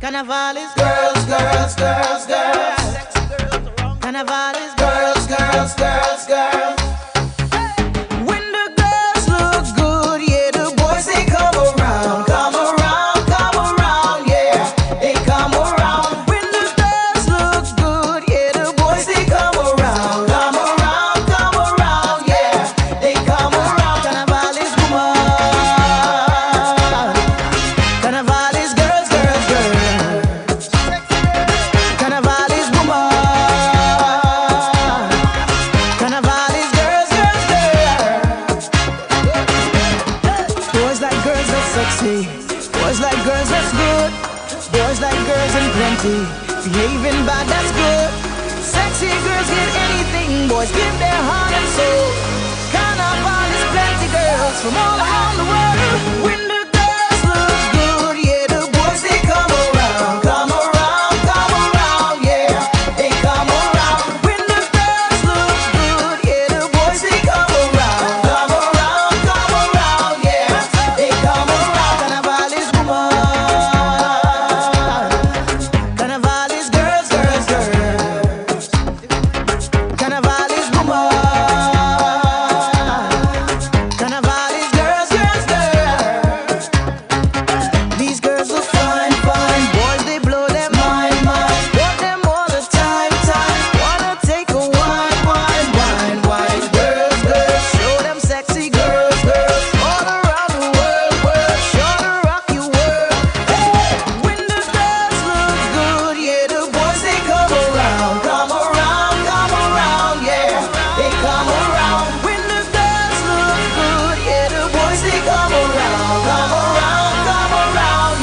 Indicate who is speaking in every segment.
Speaker 1: Carnival is girls, girls, girls, girls. Carnival is girls, girls, girls, girls. When the girls look good, yeah, the boys they come around, yeah, they come around. When the girls look good, yeah, the boys they come around, yeah, they come around. Carnival is woman, carnival is girls, girls, girls. Carnival is woman, carnival is girls, girls, girls. Boys like girls that's sexy, boys like girls that's good, boys like girls in plenty, behaving bad that's good. Sexy girls get anything, boys give their heart and soul. Carnival is plenty girls from all around the world. When the girls look good, yeah, the boys they come around, yeah, they come around. When the girls look good, yeah, the boys they come around, yeah, they come around. Carnival is woman, carnival is girls, girls, girls. Carnival is woman, carnival is girls, girls, girls. These girls are fine, fine. Boys they blow their mind, mind. Want them all the time, time. Wanna take a wine, wine, wine, wine. Girls, girls, show them sexy girls, girls. All around the world, world. Sure to rock you world. Hey, when the girls look good, yeah, the boys they come around, yeah, they come around. When the girls look good, yeah, the boys they come around,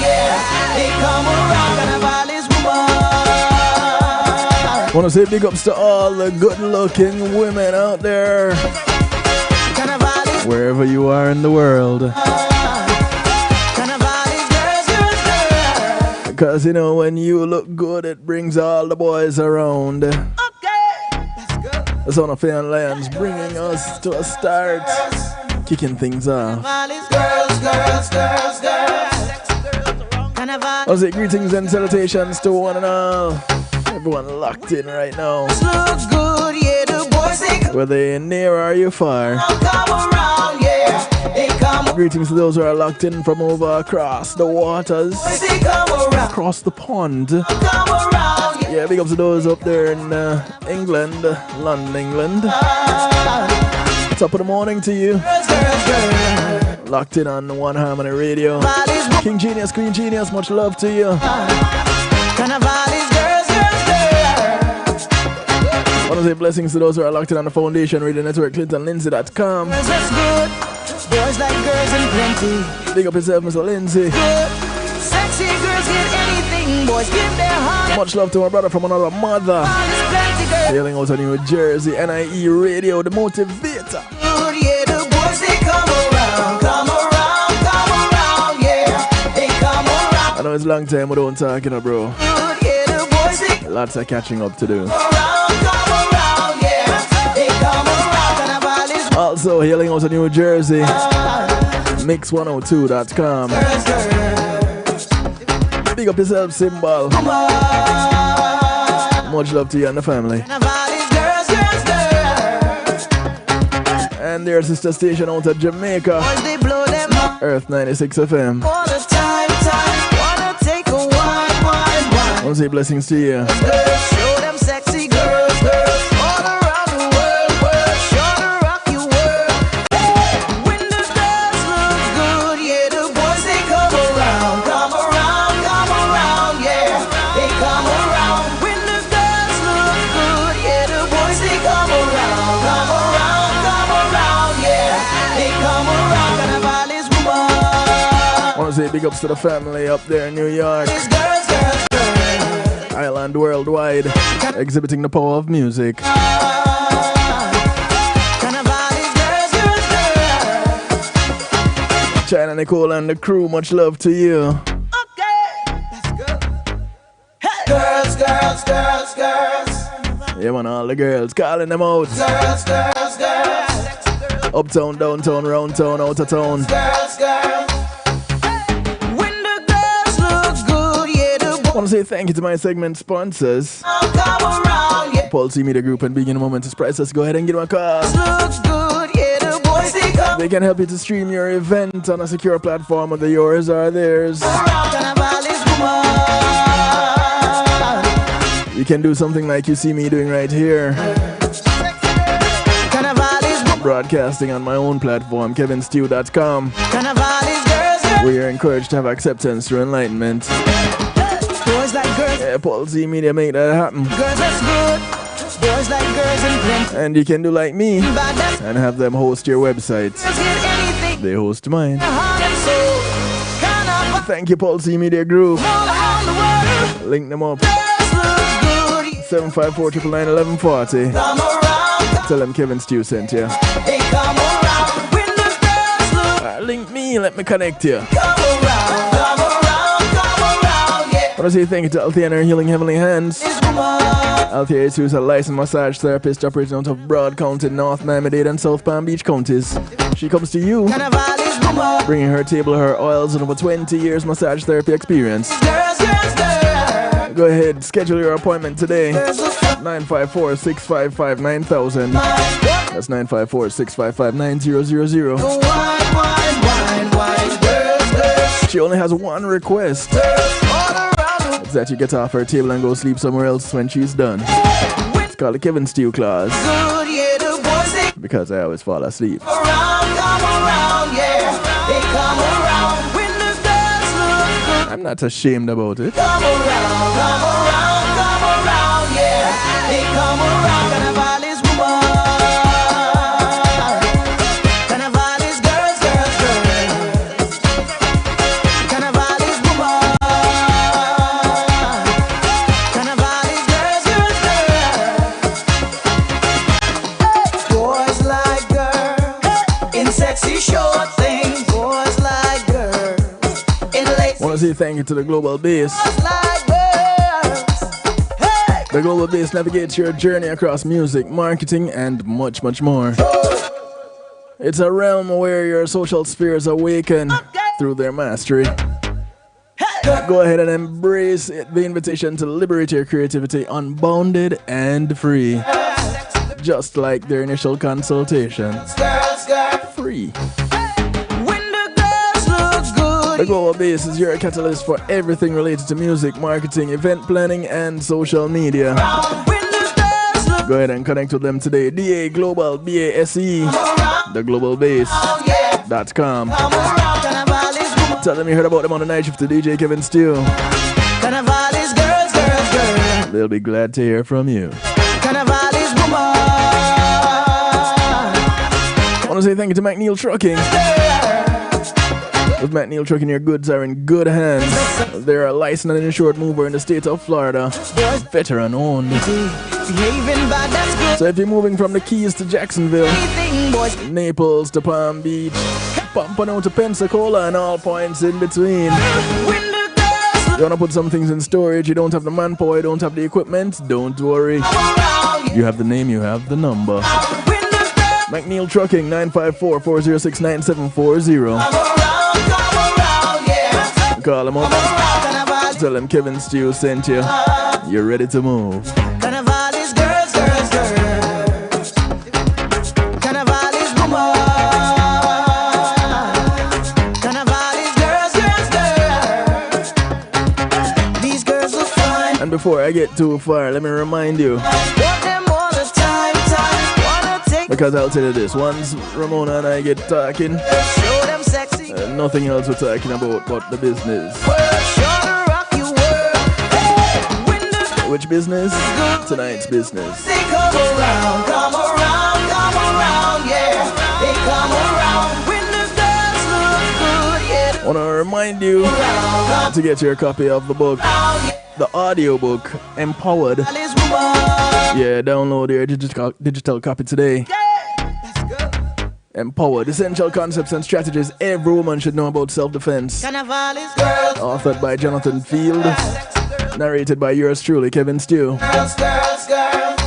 Speaker 1: yeah, they come around. Carnival is woman,
Speaker 2: Want to say big ups to all the good-looking women out there,
Speaker 1: carnival is
Speaker 2: wherever you are in the world.
Speaker 1: carnival is girls, girls, girls.
Speaker 2: Because, you know, when you look good, it brings all the boys around.
Speaker 1: Okay, let's go.
Speaker 2: The Son of Fan Lions bringing us to a start, kicking things off.
Speaker 1: Carnival is girls, girls, girls, girls. Carnival
Speaker 2: I'll say greetings and salutations to one and all. Everyone locked in right now.
Speaker 1: looks good, yeah, the boys they
Speaker 2: Whether you're near or you're far.
Speaker 1: come around, yeah, they come
Speaker 2: Greetings to those who are locked in from over across the waters,
Speaker 1: they come around,
Speaker 2: across the pond.
Speaker 1: come around, yeah.
Speaker 2: Yeah, big ups to those up there in England, London, England. Top of the morning to you.
Speaker 1: Girls, girls, girls.
Speaker 2: Locked in on One Harmony Radio.
Speaker 1: Carnival is
Speaker 2: King Genius, Queen Genius, much love to you.
Speaker 1: Carnival is girls, girls, girls.
Speaker 2: Want to say blessings to those who are locked in on the Foundation Radio Network, ClintonLindsay.com.
Speaker 1: Girls that's good, boys like girls in plenty.
Speaker 2: Big up yourself, Mr. Lindsay.
Speaker 1: Good, sexy girls get anything, boys give their heart.
Speaker 2: Much love to my brother from another mother.
Speaker 1: Carnival is plenty girls.
Speaker 2: Hailing out of New Jersey, NIE Radio, the motivator.
Speaker 1: Good, yeah, the boys they come around, yeah, they come around.
Speaker 2: I know it's a long time we don't talk, you know, bro.
Speaker 1: Good, yeah, the boys they come
Speaker 2: Lots of catching up to do.
Speaker 1: around, yeah, they come around. Carnival is
Speaker 2: Also, hailing out of New Jersey, Mix102.com.
Speaker 1: girls, girls.
Speaker 2: Big up yourself, Symbol. Much love to you and the family.
Speaker 1: Carnival is girls, girls, girls.
Speaker 2: And their sister station out of Jamaica,
Speaker 1: Boys they blow them up
Speaker 2: Earth 96 FM.
Speaker 1: all the time, time. Wanna take a wine, wine,
Speaker 2: I
Speaker 1: wine.
Speaker 2: want to say blessings to you.
Speaker 1: Girls, show them sexy girls, girls. All around the world, world. Sure to rock you world. Hey, when the girls look good, yeah, the boys they come around, yeah, they come around. When the girls look good, yeah, the boys they come around, yeah, they come around. Carnival is woman,
Speaker 2: I want to say big ups to the family up there in New York,
Speaker 1: it's girls, girls, girls.
Speaker 2: Island worldwide, exhibiting the power of music.
Speaker 1: Carnival is girls, girls, girls.
Speaker 2: China Nicole and the crew, much love to you.
Speaker 1: Okay, let's go. Hey. Girls, girls, girls, girls.
Speaker 2: Yeah, man, all the girls, calling them out.
Speaker 1: Girls, girls, girls.
Speaker 2: Uptown, downtown, round town, out of town.
Speaker 1: Girls, girls. When the girls look good, yeah, the
Speaker 2: want to say thank you to my segment sponsors,
Speaker 1: come around, yeah.
Speaker 2: Paul C Media Group and Begin Momentous Prices. Go ahead and give them a call.
Speaker 1: Looks good, yeah, the boys they come
Speaker 2: They can help you to stream your event on a secure platform, whether yours or theirs.
Speaker 1: around. Carnival is woman.
Speaker 2: You can do something like you see me doing right here,
Speaker 1: Carnival is woman.
Speaker 2: broadcasting on my own platform, kevinstew.com,
Speaker 1: Carnival is girls, girls.
Speaker 2: where you're encouraged to have acceptance through enlightenment.
Speaker 1: Boys like girls,
Speaker 2: Yeah, Paul C Media make that happen.
Speaker 1: girls that's good. Boys like girls and plenty.
Speaker 2: And you can do like me
Speaker 1: Bad that's
Speaker 2: and have them host your website.
Speaker 1: girls get anything.
Speaker 2: They host mine.
Speaker 1: Heart and soul. Carnival
Speaker 2: Thank you, Paul C Media Group.
Speaker 1: all around the world.
Speaker 2: Link them up.
Speaker 1: Girls look good, yeah.
Speaker 2: 754 999 1140.
Speaker 1: Come around,
Speaker 2: Tell them Kevin Stew sent you.
Speaker 1: they come around. When the girls look,
Speaker 2: Link me, let me connect you.
Speaker 1: come around, come around, come around, yeah.
Speaker 2: I want to say thank you to Althea and her Healing Heavenly Hands.
Speaker 1: This woman,
Speaker 2: Althea is a licensed massage therapist operating out of Broad County, North Miami-Dade and South Palm Beach counties. She comes to you,
Speaker 1: Carnival is woman.
Speaker 2: bringing her table, her oils, and over 20 years massage therapy experience.
Speaker 1: Girls, girls, girls.
Speaker 2: Go ahead, schedule your appointment today.
Speaker 1: Girls look fine.
Speaker 2: 954-655-9000. That's 954-655-9000.
Speaker 1: Wine, wine, wine, wine. Girls, girls,
Speaker 2: She only has one request.
Speaker 1: girls all around.
Speaker 2: It's that you get off her table and go sleep somewhere else when she's done. It's called the Kevin Stew clause,
Speaker 1: Good, yeah, the boys they
Speaker 2: because I always fall asleep.
Speaker 1: come around, yeah. They come around. When the girls look good,
Speaker 2: I'm not ashamed about it.
Speaker 1: come around, yeah. They come around. Carnival is woman. Carnival is girls, girls, girls. Carnival is woman. Carnival is girls, girls, girls. Boys like girls in sexy short things. Boys like girls in lace.
Speaker 2: I want to say thank you to the Global Base.
Speaker 1: Boys like girls. Hey.
Speaker 2: The Global Base navigates your journey across music, marketing, and much, much more. It's a realm where your social spheres awaken through their mastery. Go ahead and embrace the invitation to liberate your creativity unbounded and free. Just like their initial consultation.
Speaker 1: Girls, girls.
Speaker 2: Free.
Speaker 1: When the girls look
Speaker 2: The
Speaker 1: good.
Speaker 2: Global Base is your catalyst for everything related to music, marketing, event planning, and social media.
Speaker 1: When the girls look
Speaker 2: Go ahead and connect with them today. DA Global, BASE,
Speaker 1: around,
Speaker 2: theglobalbase.com.
Speaker 1: yeah. Come around. Carnival is woman.
Speaker 2: Tell them you heard about them on the night shift to DJ Kevin Stew.
Speaker 1: Carnival is girls, girls, girls.
Speaker 2: They'll be glad to hear from you.
Speaker 1: Carnival is woman.
Speaker 2: I want to say thank you to McNeil Trucking. With McNeil Trucking, your goods are in good hands. They're a licensed and insured mover in the state of Florida. Veteran owned.
Speaker 1: Behaving bad, that's good.
Speaker 2: So if you're moving from the Keys to Jacksonville,
Speaker 1: Anything, boys.
Speaker 2: Naples to Palm Beach, Pompano to Pensacola, and all points in between.
Speaker 1: When the girls look
Speaker 2: You want to put some things in storage, you don't have the manpower, you don't have the equipment, don't worry.
Speaker 1: around, yeah.
Speaker 2: You have the name, you have the number.
Speaker 1: When the girls
Speaker 2: McNeil Trucking, 954-406-9740.
Speaker 1: come around, yeah.
Speaker 2: Call them up,
Speaker 1: Carnival,
Speaker 2: tell them Kevin Stew sent you. You're ready to move.
Speaker 1: Carnival is girls, girls, girls. Carnival is woman. Carnival is girls, girls, girls. These girls are fine.
Speaker 2: And before I get too far, let me remind you,
Speaker 1: Want them all the time. Wanna take
Speaker 2: because I'll tell you this, once Ramona and I get talking,
Speaker 1: show them sexy.
Speaker 2: nothing else we're talking about but the business.
Speaker 1: Sure to rock you world. Hey, when the
Speaker 2: Which business? Tonight's business.
Speaker 1: they come around, yeah. They come around. When the girls look good, yeah.
Speaker 2: I want to remind you to get your copy of the book, the audio book, Empowered.
Speaker 1: This woman.
Speaker 2: Yeah, download your digital copy today.
Speaker 1: Let's go.
Speaker 2: Empowered. Essential concepts and strategies every woman should know about self-defense.
Speaker 1: Carnival is girls,
Speaker 2: Authored by Jonathan Field. Narrated by yours truly, Kevin Stew.
Speaker 1: girls, girls, girls.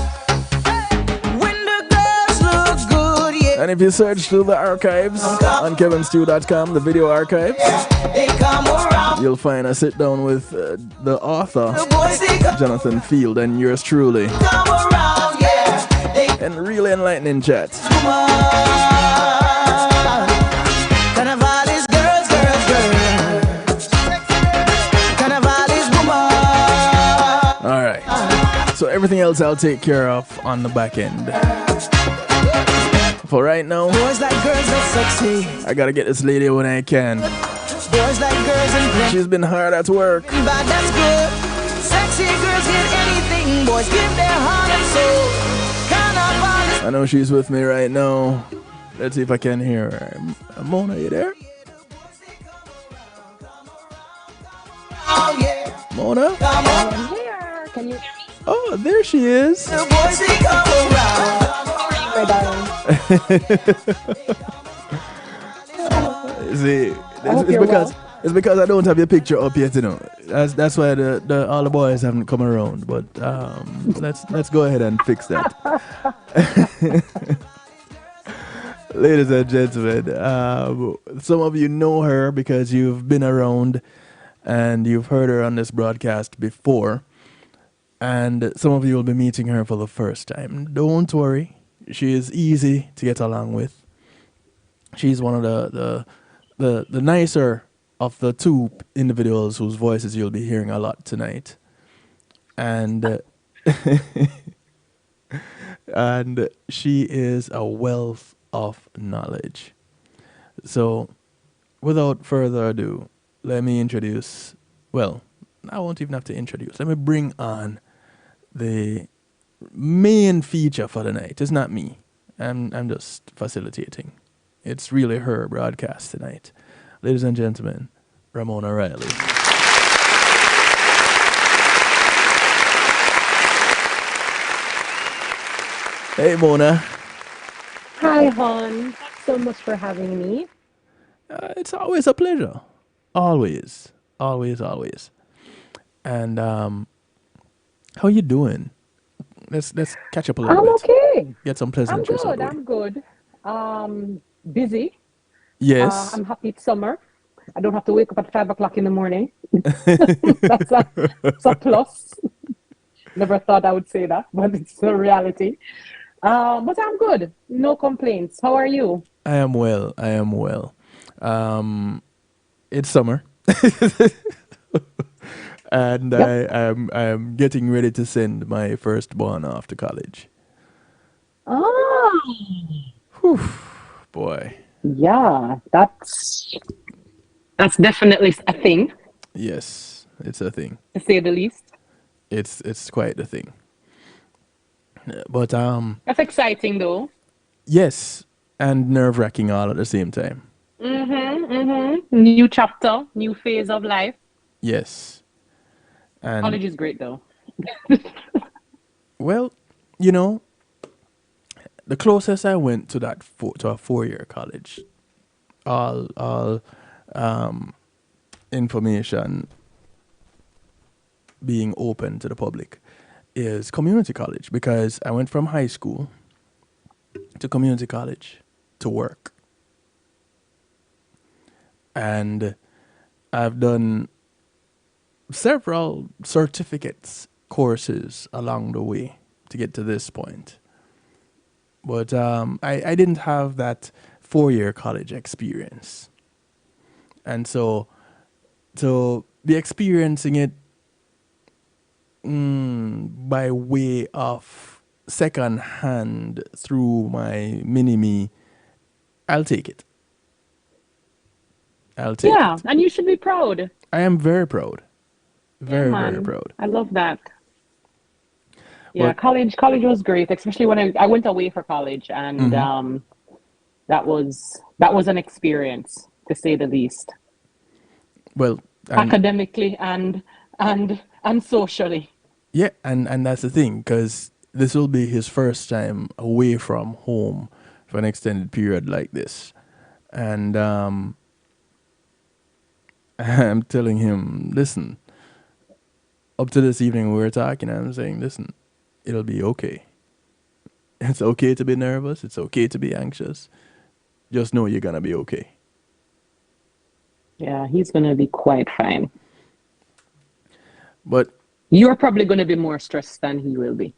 Speaker 1: When the girls look good, yeah.
Speaker 2: And if you search through the archives on kevinstew.com, the video archives,
Speaker 1: They come around.
Speaker 2: you'll find a sit down with the author,
Speaker 1: The boys they
Speaker 2: Jonathan Field, and yours truly.
Speaker 1: come around, yeah. They
Speaker 2: And really enlightening chat.
Speaker 1: come on. Carnival is girls, girls, girls. Carnival is woman.
Speaker 2: All right. So everything else I'll take care of on the back end. For right now,
Speaker 1: Boys like girls that's sexy.
Speaker 2: I gotta get this lady when I can.
Speaker 1: Boys like girls and plenty
Speaker 2: She's been hard at work.
Speaker 1: bad, that's good. Sexy girls get anything. Boys give their heart and soul. Carnival is
Speaker 2: I know she's with me right now. Let's see if I can hear her. Mona, you there?
Speaker 1: oh yeah.
Speaker 2: Mona?
Speaker 1: Come on.
Speaker 3: I'm here. Can you hear me?
Speaker 2: Oh, there she is.
Speaker 1: The boys they come around.
Speaker 3: My darling.
Speaker 2: See,
Speaker 3: hope you're
Speaker 2: it's because I don't have your picture up yet, you know. That's why all the boys haven't come around. But let's go ahead and fix that. Ladies and gentlemen, some of you know her because you've been around and you've heard her on this broadcast before. And some of you will be meeting her for the first time. Don't worry. She is easy to get along with. She's one of the nicer of the two individuals whose voices you'll be hearing a lot tonight. And and she is a wealth of knowledge. So, without further ado, let me introduce, well, I won't even have to introduce. Let me bring on the main feature for the night. It's not me. I'm just facilitating. It's really her broadcast tonight. Ladies and gentlemen, Ramona Riley. Hey, Mona.
Speaker 3: Hi, Hon. Thanks so much for having me.
Speaker 2: It's always a pleasure. Always. Always, always. And how you doing? Let's catch up a little
Speaker 3: I'm
Speaker 2: bit.
Speaker 3: okay.
Speaker 2: Get some
Speaker 3: I'm
Speaker 2: pleasantries
Speaker 3: good.
Speaker 2: over.
Speaker 3: I'm good. Busy.
Speaker 2: Yes.
Speaker 3: I'm happy it's summer. I don't have to wake up at 5 o'clock in the morning. That's a plus. Never thought I would say that, but it's the reality. But I'm good. No complaints. How are you?
Speaker 2: I am well. I am well. It's summer. And
Speaker 3: Yep.
Speaker 2: I am getting ready to send my firstborn off to college.
Speaker 3: Ah,
Speaker 2: Boy.
Speaker 3: yeah. That's definitely a thing,
Speaker 2: Yes, it's a thing.
Speaker 3: to say the least.
Speaker 2: It's quite the thing. But
Speaker 3: That's exciting, though.
Speaker 2: yes, and nerve-wracking all at the same time.
Speaker 3: New chapter, new phase of life.
Speaker 2: Yes. And
Speaker 3: College is great, though.
Speaker 2: well, you know, the closest I went to to a 4-year college, all information being open to the public, is community college, because I went from high school to community college to work. And I've done several certificates courses along the way to get to this point. But I didn't have that 4-year college experience. And so to be experiencing it by way of second hand through my mini-me, I'll take it. I'll take
Speaker 3: Yeah,
Speaker 2: it.
Speaker 3: and you should be proud.
Speaker 2: I am very proud. Very, very
Speaker 3: Man,
Speaker 2: proud.
Speaker 3: I love that. Yeah,
Speaker 2: But
Speaker 3: college was great, especially when I went away for college, and that was an experience, to say the least,
Speaker 2: well, and
Speaker 3: academically and socially.
Speaker 2: yeah, and that's the thing, because this will be his first time away from home for an extended period like this. And I'm telling him, listen, up to this evening we were talking, I'm saying, listen, it'll be okay. It's okay to be nervous. It's okay to be anxious. Just know you're gonna be okay.
Speaker 3: Yeah, he's gonna be quite fine.
Speaker 2: But
Speaker 3: You're probably gonna be more stressed than he will be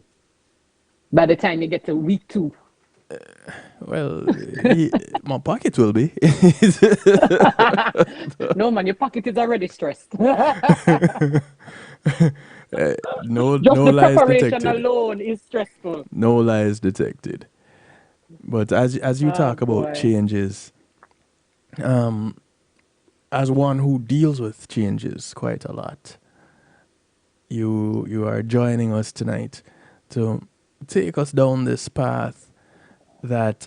Speaker 3: by the time you get to week 2.
Speaker 2: well, my pocket will be.
Speaker 3: No, man, your pocket is already stressed. Just
Speaker 2: No
Speaker 3: the
Speaker 2: lies
Speaker 3: preparation
Speaker 2: detected.
Speaker 3: alone is stressful.
Speaker 2: No lies detected. But as you
Speaker 3: Oh
Speaker 2: talk about
Speaker 3: boy.
Speaker 2: changes, as one who deals with changes quite a lot, you are joining us tonight to take us down this path that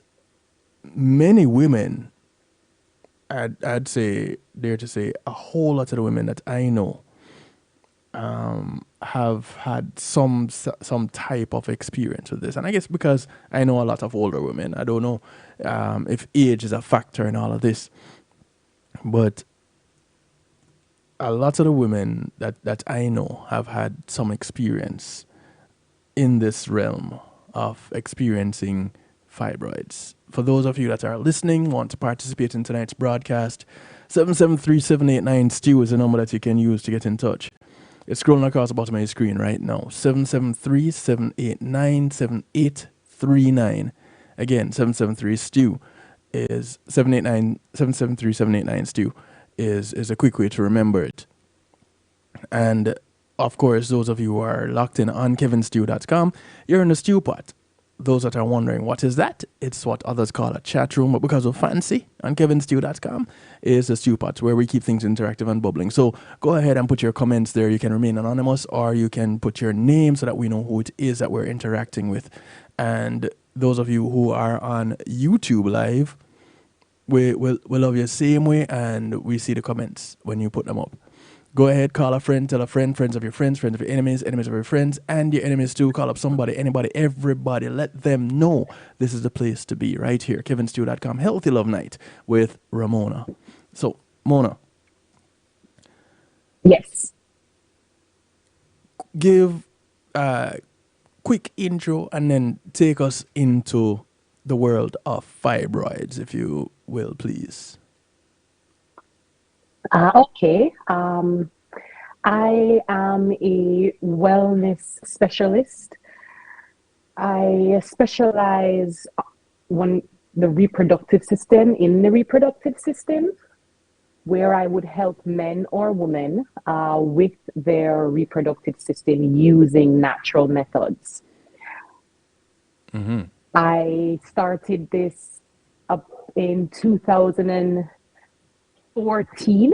Speaker 2: many women, I'd say, dare to say, a whole lot of the women that I know have had some type of experience with this. And I guess because I know a lot of older women, I don't know if age is a factor in all of this, but a lot of the women that I know have had some experience in this realm of experiencing fibroids. For those of you that are listening, want to participate in tonight's broadcast, 773-789-STEW is the number that you can use to get in touch. It's scrolling across the bottom of your screen right now. 773-789-7839. Again, 773-STEW is 773-789-STEW is a quick way to remember it. And of course, those of you who are locked in on kevinstew.com, you're in the stew pot. Those that are wondering what is that, it's what others call a chat room, but because of fancy on kevinstew.com is a stew pot where we keep things interactive and bubbling. So go ahead and put your comments there. You can remain anonymous, or you can put your name so that we know who it is that we're interacting with. And those of you who are on YouTube live, we love you the same way, and we see the comments when you put them up. Go ahead, call a friend, tell a friend, friends of your friends, friends of your enemies, enemies of your friends, and your enemies too. Call up somebody, anybody, everybody. Let them know this is the place to be right here. KevinStew.com, Healthy Love Night with Ramona. So, Mona,
Speaker 3: Yes.
Speaker 2: give a quick intro and then take us into the world of fibroids, if you will, please.
Speaker 3: Okay. I am a wellness specialist. I specialize on the reproductive system, in the reproductive system, where I would help men or women with their reproductive system using natural methods.
Speaker 2: Mm-hmm.
Speaker 3: I started this up in 2014,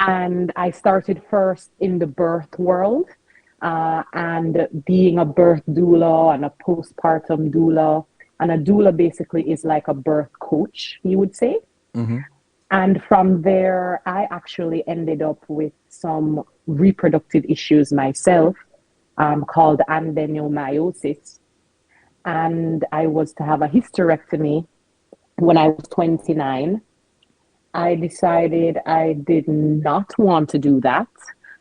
Speaker 3: and I started first in the birth world and being a birth doula and a postpartum doula. And a doula basically is like a birth coach, you would say.
Speaker 2: Mm-hmm.
Speaker 3: And from there, I actually ended up with some reproductive issues myself called adenomyosis. And I was to have a hysterectomy when I was 29. I decided I did not want to do that.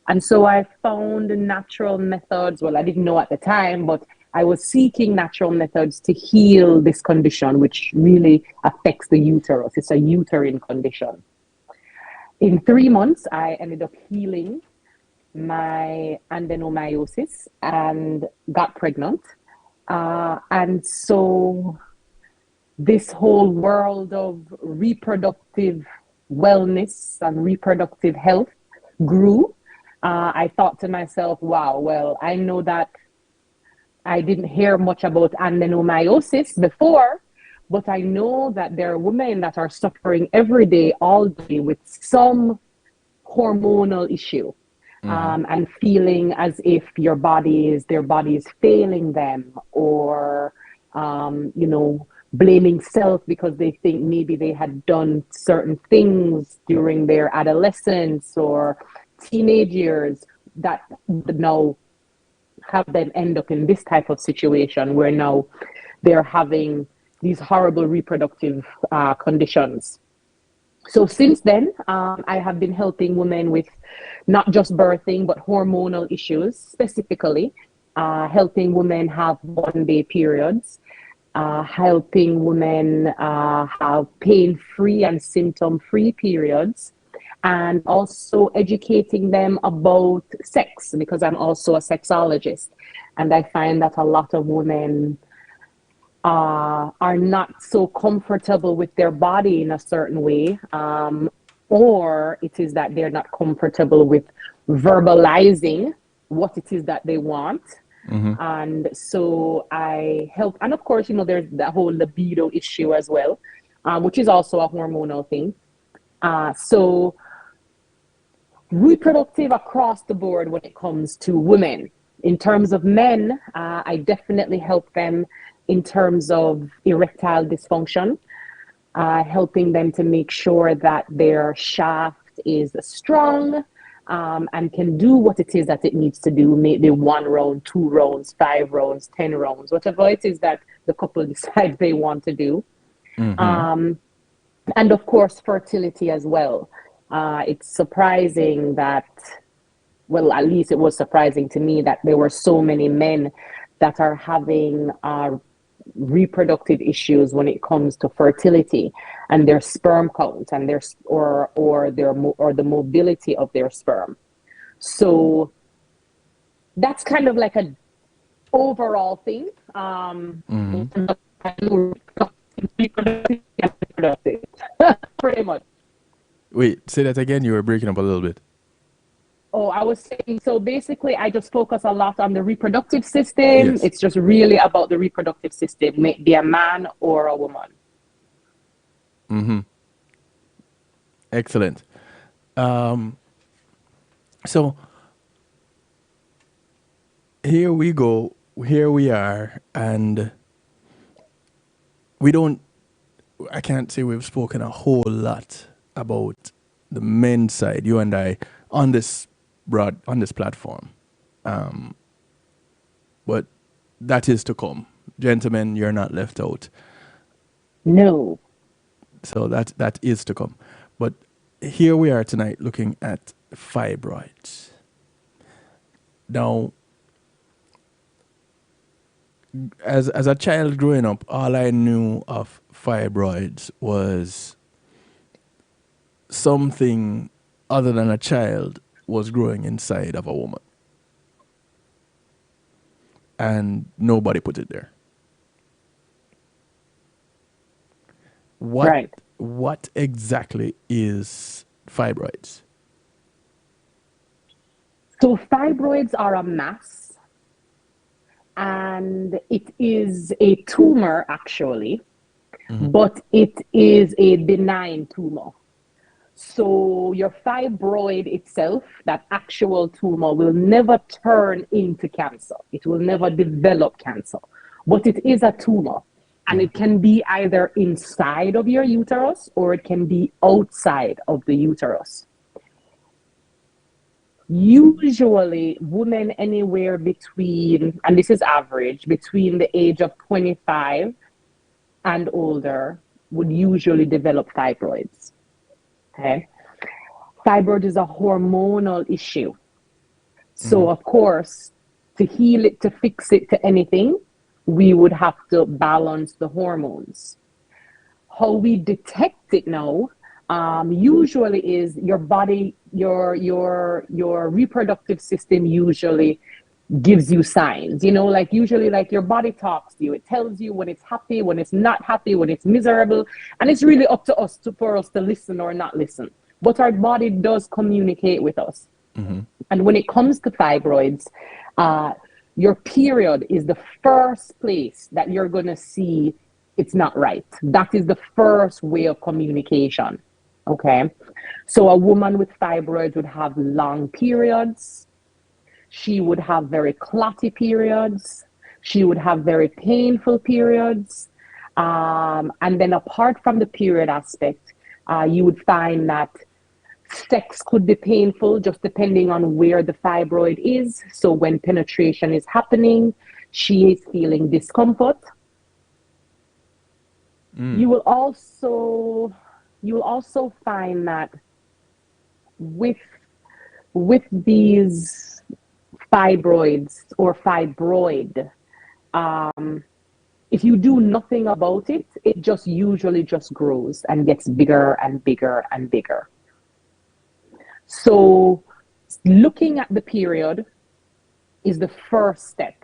Speaker 3: And so I found natural methods. Well, I didn't know at the time, but I was seeking natural methods to heal this condition, which really affects the uterus. It's a uterine condition. In 3 months, I ended up healing my adenomyosis and got pregnant. And so this whole world of reproductive wellness and reproductive health grew. I thought to myself, wow, well, I know that I didn't hear much about adenomyosis before, but I know that there are women that are suffering every day, all day with some hormonal issue. And feeling as if their body is failing them, or blaming self because they think maybe they had done certain things during their adolescence or teenage years that now have them end up in this type of situation where now they're having these horrible reproductive conditions. So since then, I have been helping women with not just birthing, but hormonal issues, specifically helping women have 1-day periods helping women have pain-free and symptom-free periods, and also educating them about sex, because I'm also a sexologist. And I find that a lot of women are not so comfortable with their body in a certain way, or it is that they're not comfortable with verbalizing what it is that they want. And so I help, and of course, there's the whole libido issue as well, which is also a hormonal thing. So reproductive across the board when it comes to women. In terms of men, I definitely help them in terms of erectile dysfunction, helping them to make sure that their shaft is strong, and can do what it is that it needs to do, maybe 1 round, 2 rounds, 5 rounds, 10 rounds, whatever it is that the couple decide they want to do. And of course, fertility as well. It's surprising that, well, at least it was surprising to me that there were so many men that are having reproductive issues when it comes to fertility and their sperm count and their or the mobility of their sperm. So that's kind of like a overall thing. Pretty much.
Speaker 2: Wait, say that again. You were breaking up a little bit.
Speaker 3: Oh, I was saying, so basically, I just focus a lot on the reproductive system.
Speaker 2: Yes.
Speaker 3: It's just really about the reproductive system, may it be a man or a woman.
Speaker 2: Excellent. So here we go. Here we are, and I can't say we've spoken a whole lot about the men's side, you and I, on this platform. But that is to come. Gentlemen, you're not left out.
Speaker 3: No.
Speaker 2: So that is to come. But here we are tonight looking at fibroids. Now, as a child growing up, all I knew of fibroids was something other than a child was growing inside of a woman. And nobody put it there.
Speaker 3: Right.
Speaker 2: What exactly is fibroids?
Speaker 3: So fibroids are a mass, and it is a tumor actually, but it is a benign tumor. So your fibroid itself, that actual tumor, will never turn into cancer. It will never develop cancer, but it is a tumor. And it can be either inside of your uterus or it can be outside of the uterus. Usually, women anywhere between, and this is average, between the age of 25 and older would usually develop fibroids. Okay. Fibroid is a hormonal issue. So, of course, to heal it, to fix it, to anything, we would have to balance the hormones. How we detect it now, usually is your body, your reproductive system usually gives you signs, like usually like your body talks to you. It tells you when it's happy, when it's not happy, when it's miserable. And it's really up to us for us to listen or not listen. But our body does communicate with us. And when it comes to fibroids, your period is the first place that you're going to see it's not right. That is the first way of communication. Okay. So a woman with fibroids would have long periods. She would have very clotty periods. She would have very painful periods. And then apart from the period aspect, you would find that sex could be painful just depending on where the fibroid is. So when penetration is happening, she is feeling discomfort. You will also find that with these fibroids or fibroid, if you do nothing about it, it just usually just grows and gets bigger and bigger and bigger. So looking at the period is the first step.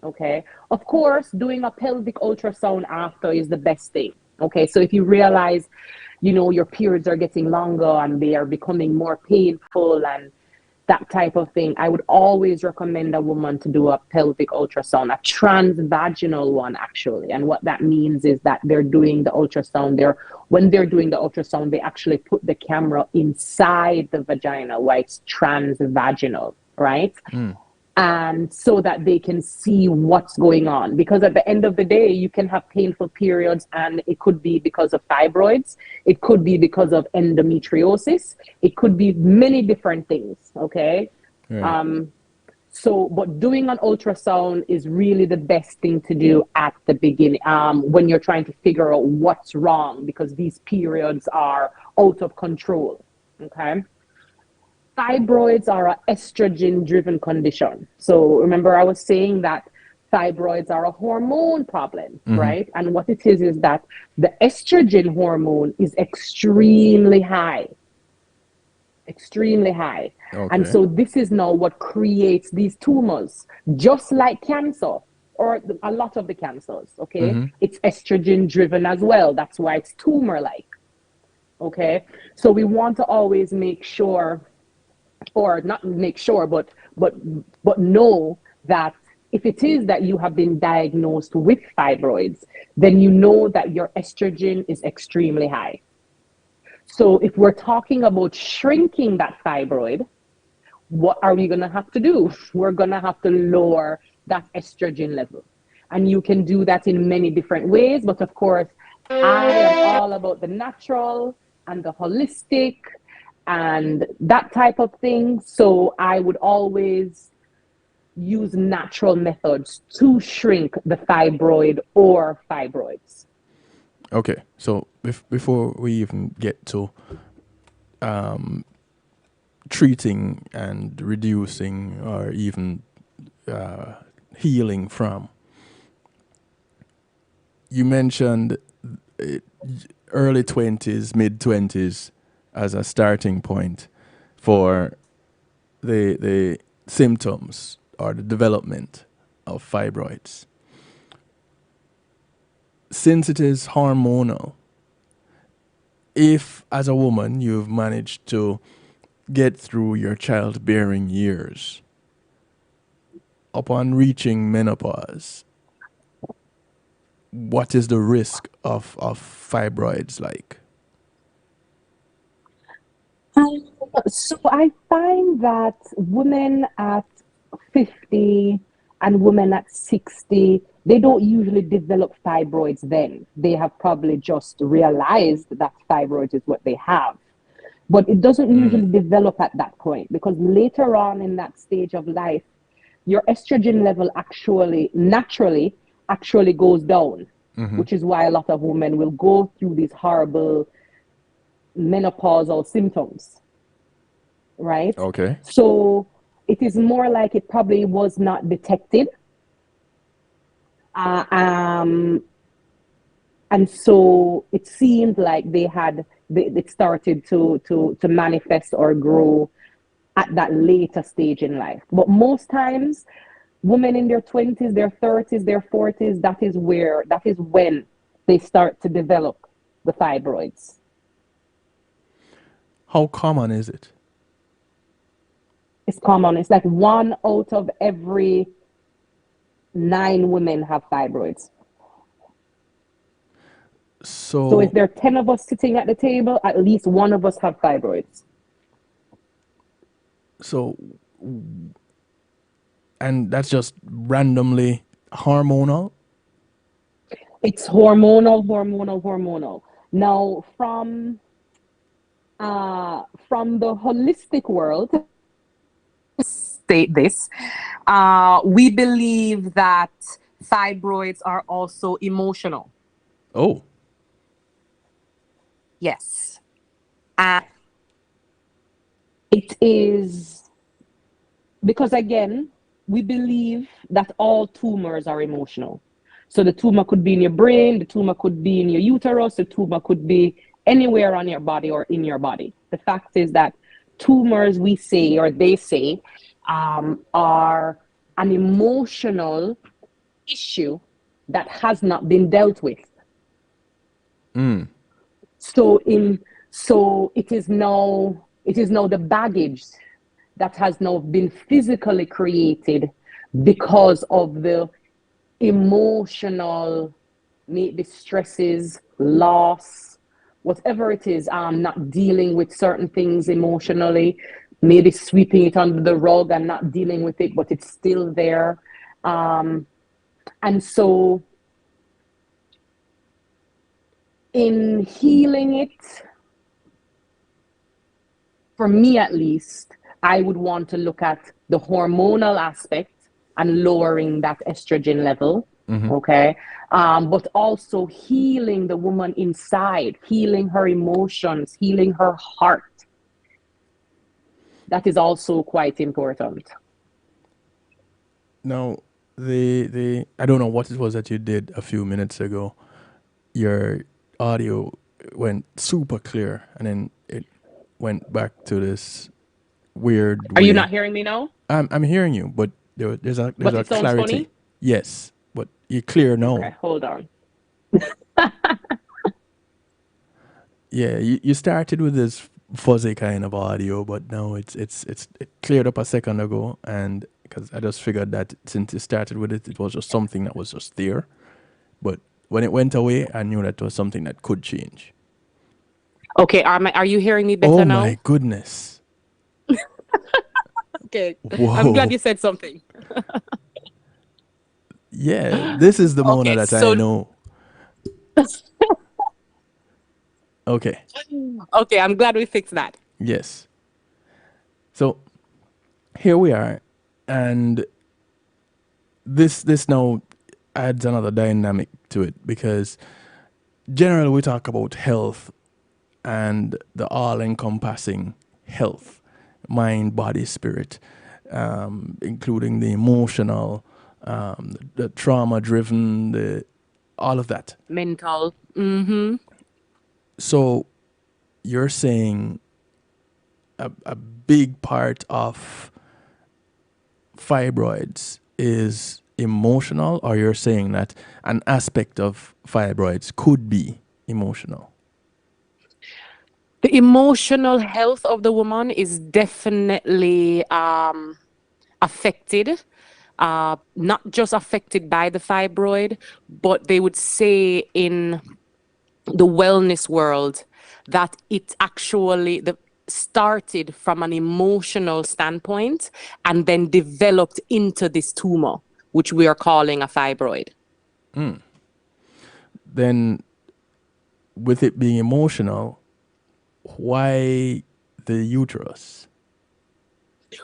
Speaker 3: Okay. Of course, doing a pelvic ultrasound after is the best thing. Okay. So if you realize, your periods are getting longer and they are becoming more painful and that type of thing, I would always recommend a woman to do a pelvic ultrasound, a transvaginal one, actually. And what that means is that they're doing the ultrasound there. When they're doing the ultrasound, they actually put the camera inside the vagina, why it's transvaginal, right? And so that they can see what's going on. Because at the end of the day, you can have painful periods, and it could be because of fibroids, it could be because of endometriosis, it could be many different things. Okay.
Speaker 2: Right.
Speaker 3: But doing an ultrasound is really the best thing to do at the beginning, when you're trying to figure out what's wrong, because these periods are out of control. Okay. Fibroids are an estrogen driven condition. So remember, I was saying that fibroids are a hormone problem, right? And what it is that the estrogen hormone is extremely high, extremely high. And
Speaker 2: Okay.
Speaker 3: so this is now what creates these tumors, just like cancer or a lot of the cancers. Okay. It's estrogen driven as well. That's why it's tumor like. Okay. So we want to always make sure, or not make sure, but know that if it is that you have been diagnosed with fibroids, then you know that your estrogen is extremely high. So if we're talking about shrinking that fibroid, what are we going to have to do? We're going to have to lower that estrogen level. And you can do that in many different ways. But of course, I am all about the natural and the holistic and that type of thing. So I would always use natural methods to shrink the fibroid or fibroids.
Speaker 2: Okay. So before we even get to treating and reducing or even healing from, you mentioned uh, early 20s, mid 20s as a starting point for the symptoms or the development of fibroids. Since it is hormonal, if as a woman you've managed to get through your childbearing years, upon reaching menopause, what is the risk of fibroids like?
Speaker 3: So I find that women at 50 and women at 60, they don't usually develop fibroids then. They have probably just realized that fibroids is what they have. But it doesn't usually develop at that point, because later on in that stage of life, your estrogen level actually naturally actually goes down, which is why a lot of women will go through these horrible menopausal symptoms, right?
Speaker 2: Okay.
Speaker 3: So it is more like it probably was not detected. Uh, um, and so it seemed like it started to manifest or grow at that later stage in life. But most times, women in their 20s, their 30s, their 40s, that is when they start to develop the fibroids.
Speaker 2: How common is it?
Speaker 3: It's common. It's like 1 out of every 9 women have fibroids. So if
Speaker 2: So
Speaker 3: there are 10 of us sitting at the table, at least one of us have fibroids.
Speaker 2: so and that's just randomly hormonal?
Speaker 3: It's hormonal. Now, from the holistic world, state this, we believe that fibroids are also emotional.
Speaker 2: Oh,
Speaker 3: Yes. And it is because, again, we believe that all tumors are emotional. So the tumor could be in your brain, the tumor could be in your uterus, the tumor could be anywhere on your body or in your body. The fact is that tumors, we say, or they say, are an emotional issue that has not been dealt with. So it is now the baggage that has now been physically created because of the emotional, maybe stresses, loss, whatever it is, not dealing with certain things emotionally, maybe sweeping it under the rug and not dealing with it, but it's still there. And so in healing it, for me at least, I would want to look at the hormonal aspect and lowering that estrogen level. Okay. But also healing the woman inside, healing her emotions, healing her heart. That is also quite important.
Speaker 2: Now, the I don't know what it was that you did a few minutes ago. Your audio went super clear, and then it went back to this weird
Speaker 3: Are you
Speaker 2: way.
Speaker 3: not hearing me now?
Speaker 2: I'm hearing you, but there's a
Speaker 3: But it sounds
Speaker 2: clarity.
Speaker 3: funny?
Speaker 2: Yes, but you're clear now.
Speaker 3: Okay, hold on.
Speaker 2: Yeah, you started with this fuzzy kind of audio, but now it cleared up a second ago, and because I just figured that since you started with it, it was just something that was just there, but when it went away, I knew that was something that could change.
Speaker 3: Okay, are you hearing me better
Speaker 2: Oh
Speaker 3: now?
Speaker 2: my goodness!
Speaker 3: Okay, I'm glad
Speaker 2: Whoa!
Speaker 3: you said something.
Speaker 2: Yeah, this is the Mona
Speaker 3: Okay,
Speaker 2: that I
Speaker 3: so
Speaker 2: know. Okay.
Speaker 3: okay, I'm glad we fixed that.
Speaker 2: Yes. So here we are, and this now adds another dynamic to it, because generally we talk about health and the all-encompassing health, mind, body, spirit, including the emotional, the trauma-driven, all of that.
Speaker 3: Mental.
Speaker 2: So you're saying a big part of fibroids is emotional, or you're saying that an aspect of fibroids could be emotional?
Speaker 3: The emotional health of the woman is definitely affected. Not just affected by the fibroid, but they would say in the wellness world that it actually started from an emotional standpoint and then developed into this tumor, which we are calling a fibroid.
Speaker 2: Then, with it being emotional, why the uterus?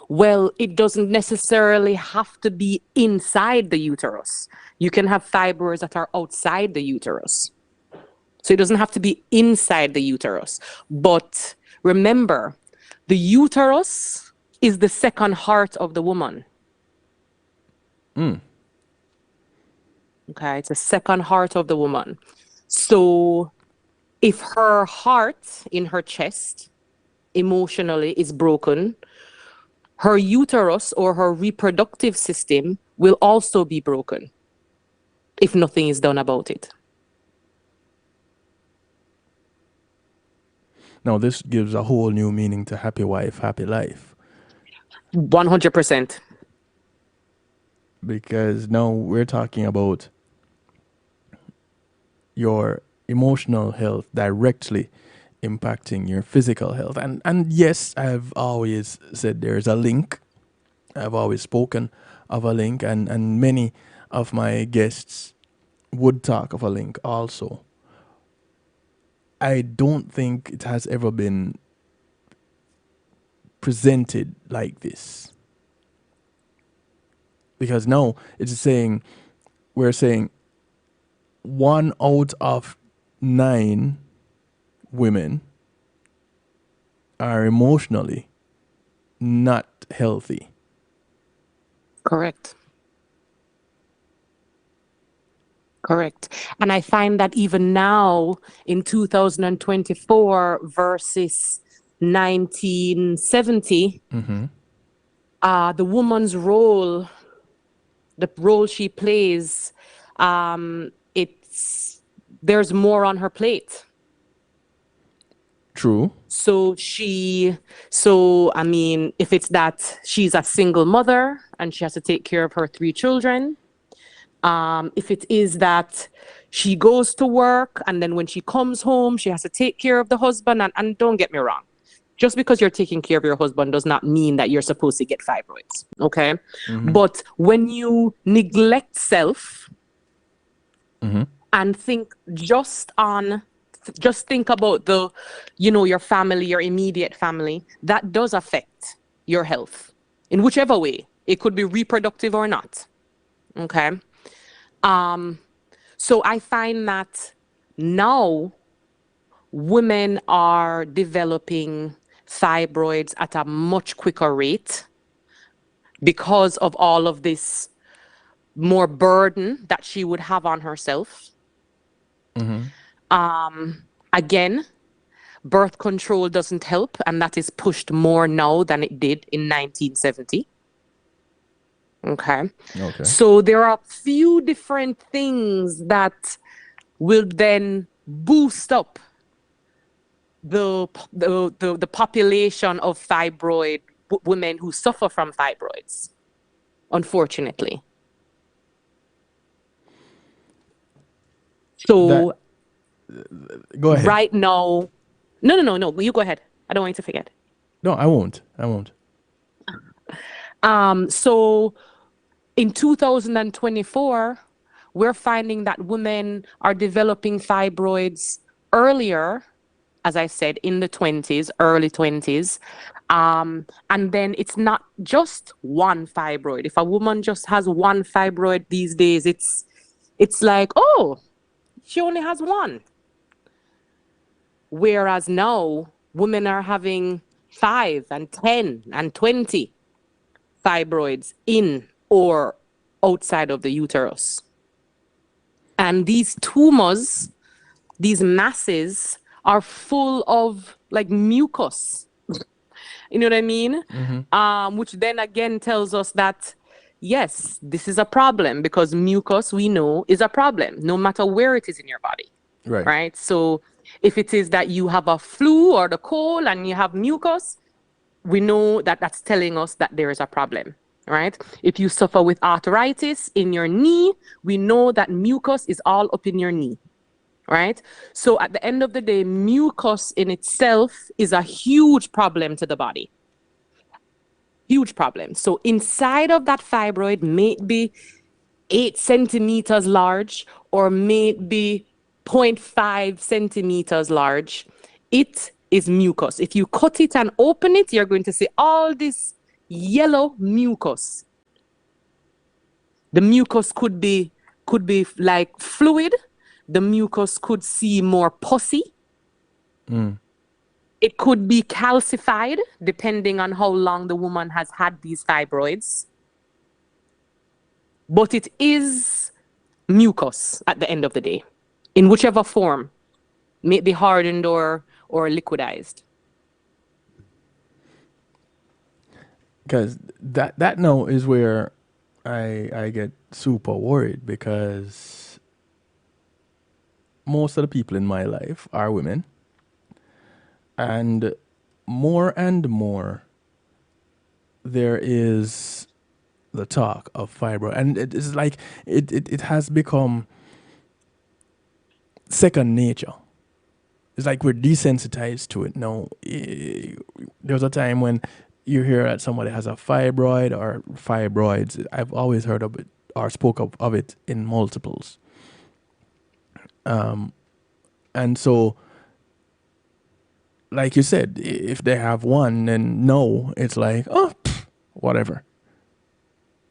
Speaker 3: Well, it doesn't necessarily have to be inside the uterus. You can have fibroids that are outside the uterus. So it doesn't have to be inside the uterus. But remember, the uterus is the second heart of the woman. Okay, it's the second heart of the woman. So if her heart in her chest emotionally is broken, her uterus or her reproductive system will also be broken if nothing is done about it.
Speaker 2: Now, this gives a whole new meaning to happy wife, happy life.
Speaker 3: 100%.
Speaker 2: Because now we're talking about your emotional health directly impacting your physical health. And yes, I've always said there's a link. I've always spoken of a link, and many of my guests would talk of a link also. I don't think it has ever been presented like this. Because now it's saying, we're saying 1 out of 9 women are emotionally not healthy.
Speaker 3: Correct. Correct. And I find that even now in 2024 versus 1970, the woman's role, the role she plays, it's there's more on her plate.
Speaker 2: True.
Speaker 3: So I mean, if it's that she's a single mother and she has to take care of her three children, if it is that she goes to work and then when she comes home, she has to take care of the husband. And don't get me wrong, just because you're taking care of your husband does not mean that you're supposed to get fibroids. Okay. But when you neglect self and just think about your family, your immediate family, that does affect your health in whichever way. It could be reproductive or not. Okay. So I find that now women are developing fibroids at a much quicker rate because of all of this more burden that she would have on herself. Again, birth control doesn't help, and that is pushed more now than it did in 1970. Okay. So there are a few different things that will then boost up the population of fibroid women who suffer from fibroids, unfortunately. So
Speaker 2: go ahead.
Speaker 3: Right now, no, you go ahead. I don't want you to forget.
Speaker 2: No, I won't.
Speaker 3: So in 2024, we're finding that women are developing fibroids earlier, as I said, in the 20s, early 20s. And then it's not just one fibroid. If a woman just has one fibroid these days, it's like, oh, she only has one. Whereas now, women are having 5 and 10 and 20 fibroids in or outside of the uterus. And these tumors, these masses, are full of like mucus. You know what I mean? Which then again tells us that, yes, this is a problem, because mucus, we know, is a problem, no matter where it is in your body. Right? So if it is that you have a flu or the cold and you have mucus, we know that that's telling us that there is a problem, right? If you suffer with arthritis in your knee, we know that mucus is all up in your knee, right? So at the end of the day, mucus in itself is a huge problem to the body. Huge problem. So inside of that fibroid may be 8 centimeters large or maybe 0.5 centimeters large. It is mucus. If you cut it and open it, you're going to see all this yellow mucus. The mucus could be like fluid. The mucus could see more pussy. It could be calcified, depending on how long the woman has had these fibroids. But it is mucus at the end of the day, in whichever form, may it be hardened or liquidized.
Speaker 2: Because that now is where I get super worried, because most of the people in my life are women, and more there is the talk of fibroid, and it is like it has become second nature. It's like we're desensitized to it now. There was a time when you hear that somebody has a fibroid or fibroids. I've always heard of it or spoke of it in multiples. And so, like you said, if they have one, then no, it's like, oh, whatever.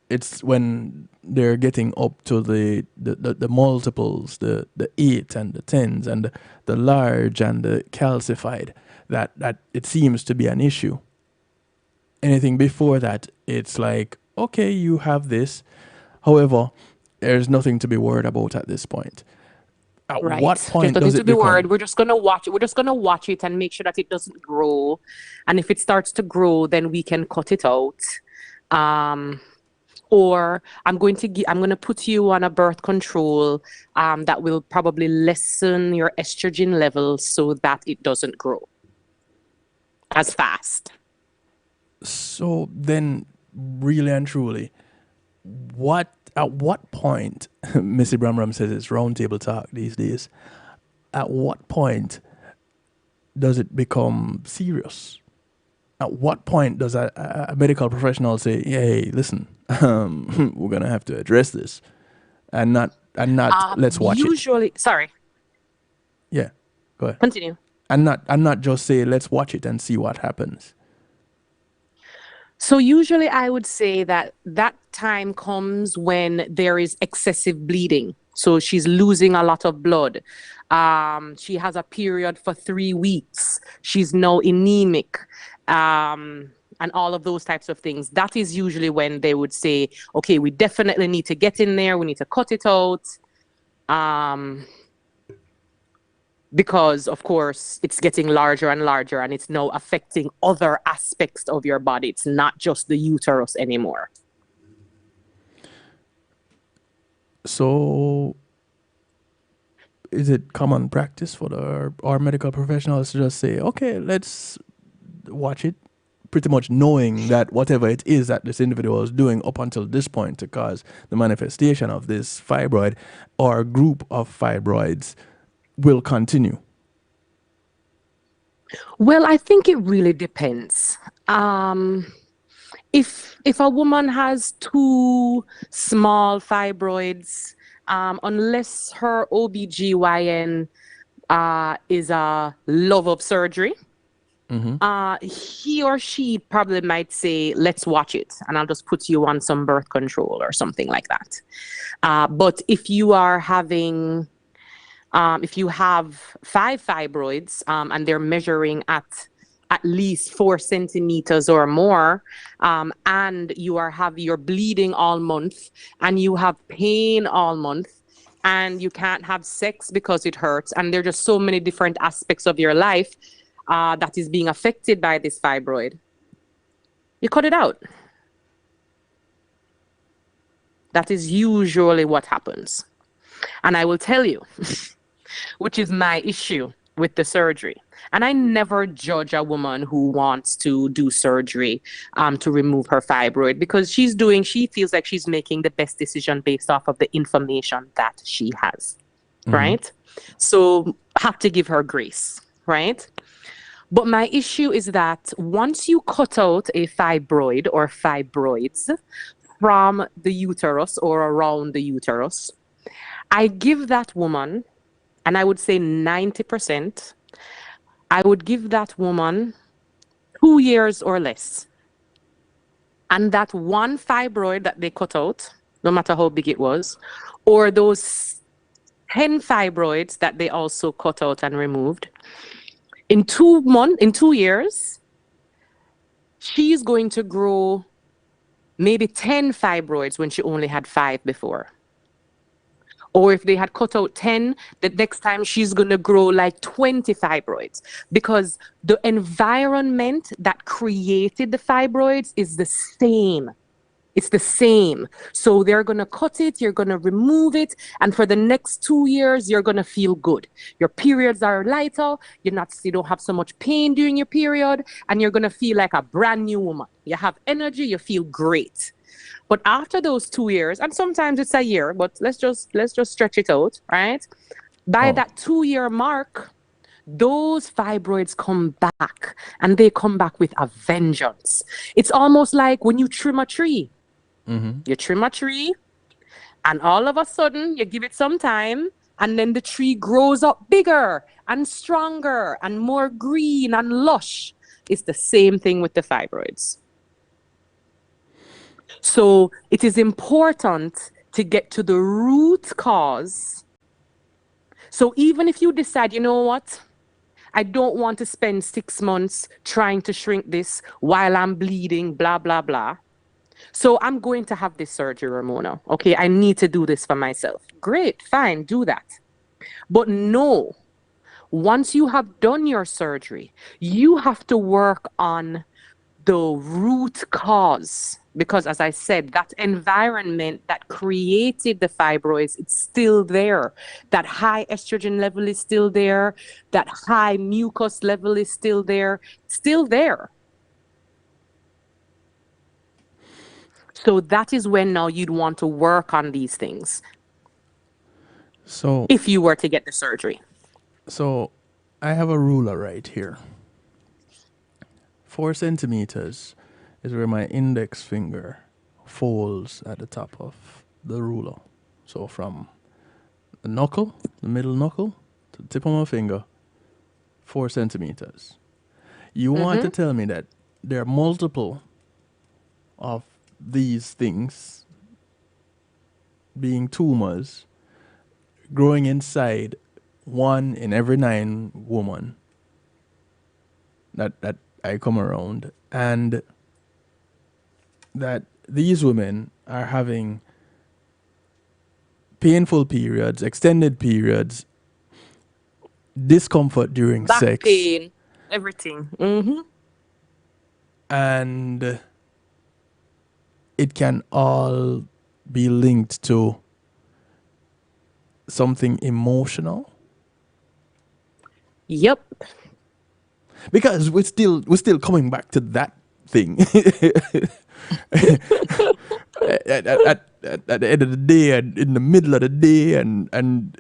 Speaker 2: It's when they're getting up to the multiples, the 8 and the 10s and the large and the calcified, that it seems to be an issue. Anything before that, it's like, okay, you have this. However, there's nothing to be worried about at this point. At
Speaker 3: Right.
Speaker 2: what
Speaker 3: There's
Speaker 2: point
Speaker 3: nothing
Speaker 2: does
Speaker 3: to
Speaker 2: it
Speaker 3: be worried.
Speaker 2: become?
Speaker 3: We're just gonna watch it. We're just gonna watch it and make sure that it doesn't grow. And if it starts to grow, then we can cut it out. Um, or I'm going to put you on a birth control that will probably lessen your estrogen levels so that it doesn't grow as fast.
Speaker 2: So then, really and truly, at what point, Missy Bramram says it's roundtable talk these days. At what point does it become serious? At what point does a medical professional say, "Hey, listen, we're gonna have to address this," and not let's watch it?
Speaker 3: Usually, sorry,
Speaker 2: Yeah, go ahead.
Speaker 3: continue.
Speaker 2: And not just say, "Let's watch it and see what happens."
Speaker 3: So usually I would say that that time comes when there is excessive bleeding. So she's losing a lot of blood. She has a period for 3 weeks. She's now anemic. And all of those types of things. That is usually when they would say, okay, we definitely need to get in there. We need to cut it out. Because of course it's getting larger and larger and it's now affecting other aspects of your body. It's not just the uterus anymore.
Speaker 2: So, is it common practice for our medical professionals to just say, okay, let's watch it, pretty much knowing that whatever it is that this individual is doing up until this point to cause the manifestation of this fibroid or group of fibroids will continue?
Speaker 3: Well, I think it really depends. If a woman has two small fibroids, unless her OBGYN is a love of surgery, he or she probably might say, let's watch it, and I'll just put you on some birth control or something like that. But if you are having if you have 5 fibroids and they're measuring at least 4 centimeters or more, and you're bleeding all month and you have pain all month and you can't have sex because it hurts, and there are just so many different aspects of your life that is being affected by this fibroid, you cut it out. That is usually what happens. And I will tell you, which is my issue with the surgery. And I never judge a woman who wants to do surgery to remove her fibroid, because she feels like she's making the best decision based off of the information that she has, right? So have to give her grace, right? But my issue is that once you cut out a fibroid or fibroids from the uterus or around the uterus, I give that woman, and I would say 90%, I would give that woman 2 years or less. And that one fibroid that they cut out, no matter how big it was, or those 10 fibroids that they also cut out and removed, in 2 years, she's going to grow maybe 10 fibroids when she only had 5 before. Or if they had cut out 10, the next time she's going to grow like 20 fibroids, because the environment that created the fibroids is the same. It's the same. So they're going to cut it, you're going to remove it, and for the next 2 years, you're going to feel good. Your periods are lighter, you don't have so much pain during your period, and you're going to feel like a brand new woman. You have energy, you feel great. But after those 2 years, and sometimes it's a year, but let's just stretch it out, right? By that 2-year mark, those fibroids come back, and they come back with a vengeance. It's almost like when you trim a tree. You trim a tree, and all of a sudden, you give it some time, and then the tree grows up bigger and stronger and more green and lush. It's the same thing with the fibroids. So it is important to get to the root cause. So even if you decide, you know what, I don't want to spend 6 months trying to shrink this while I'm bleeding, blah, blah, blah. So I'm going to have this surgery, Ramona. Okay, I need to do this for myself. Great, fine, do that. But no, once you have done your surgery, you have to work on the root cause. Because as I said, that environment that created the fibroids, it's still there. That high estrogen level is still there. That high mucus level is still there. Still there. So that is when now you'd want to work on these things
Speaker 2: So,
Speaker 3: if you were to get the surgery.
Speaker 2: so I have a ruler right here. 4 centimeters is where my index finger falls at the top of the ruler. So from the knuckle, the middle knuckle, to the tip of my finger, 4 centimeters. You want to tell me that there are multiple of these things being tumors growing inside one in every 9 women that I come around, and that these women are having painful periods, extended periods, discomfort during
Speaker 3: Back
Speaker 2: sex,
Speaker 3: pain, everything.
Speaker 2: and it can all be linked to something emotional,
Speaker 3: Yep.
Speaker 2: because we're still coming back to that thing. At the end of the day, and in the middle of the day, and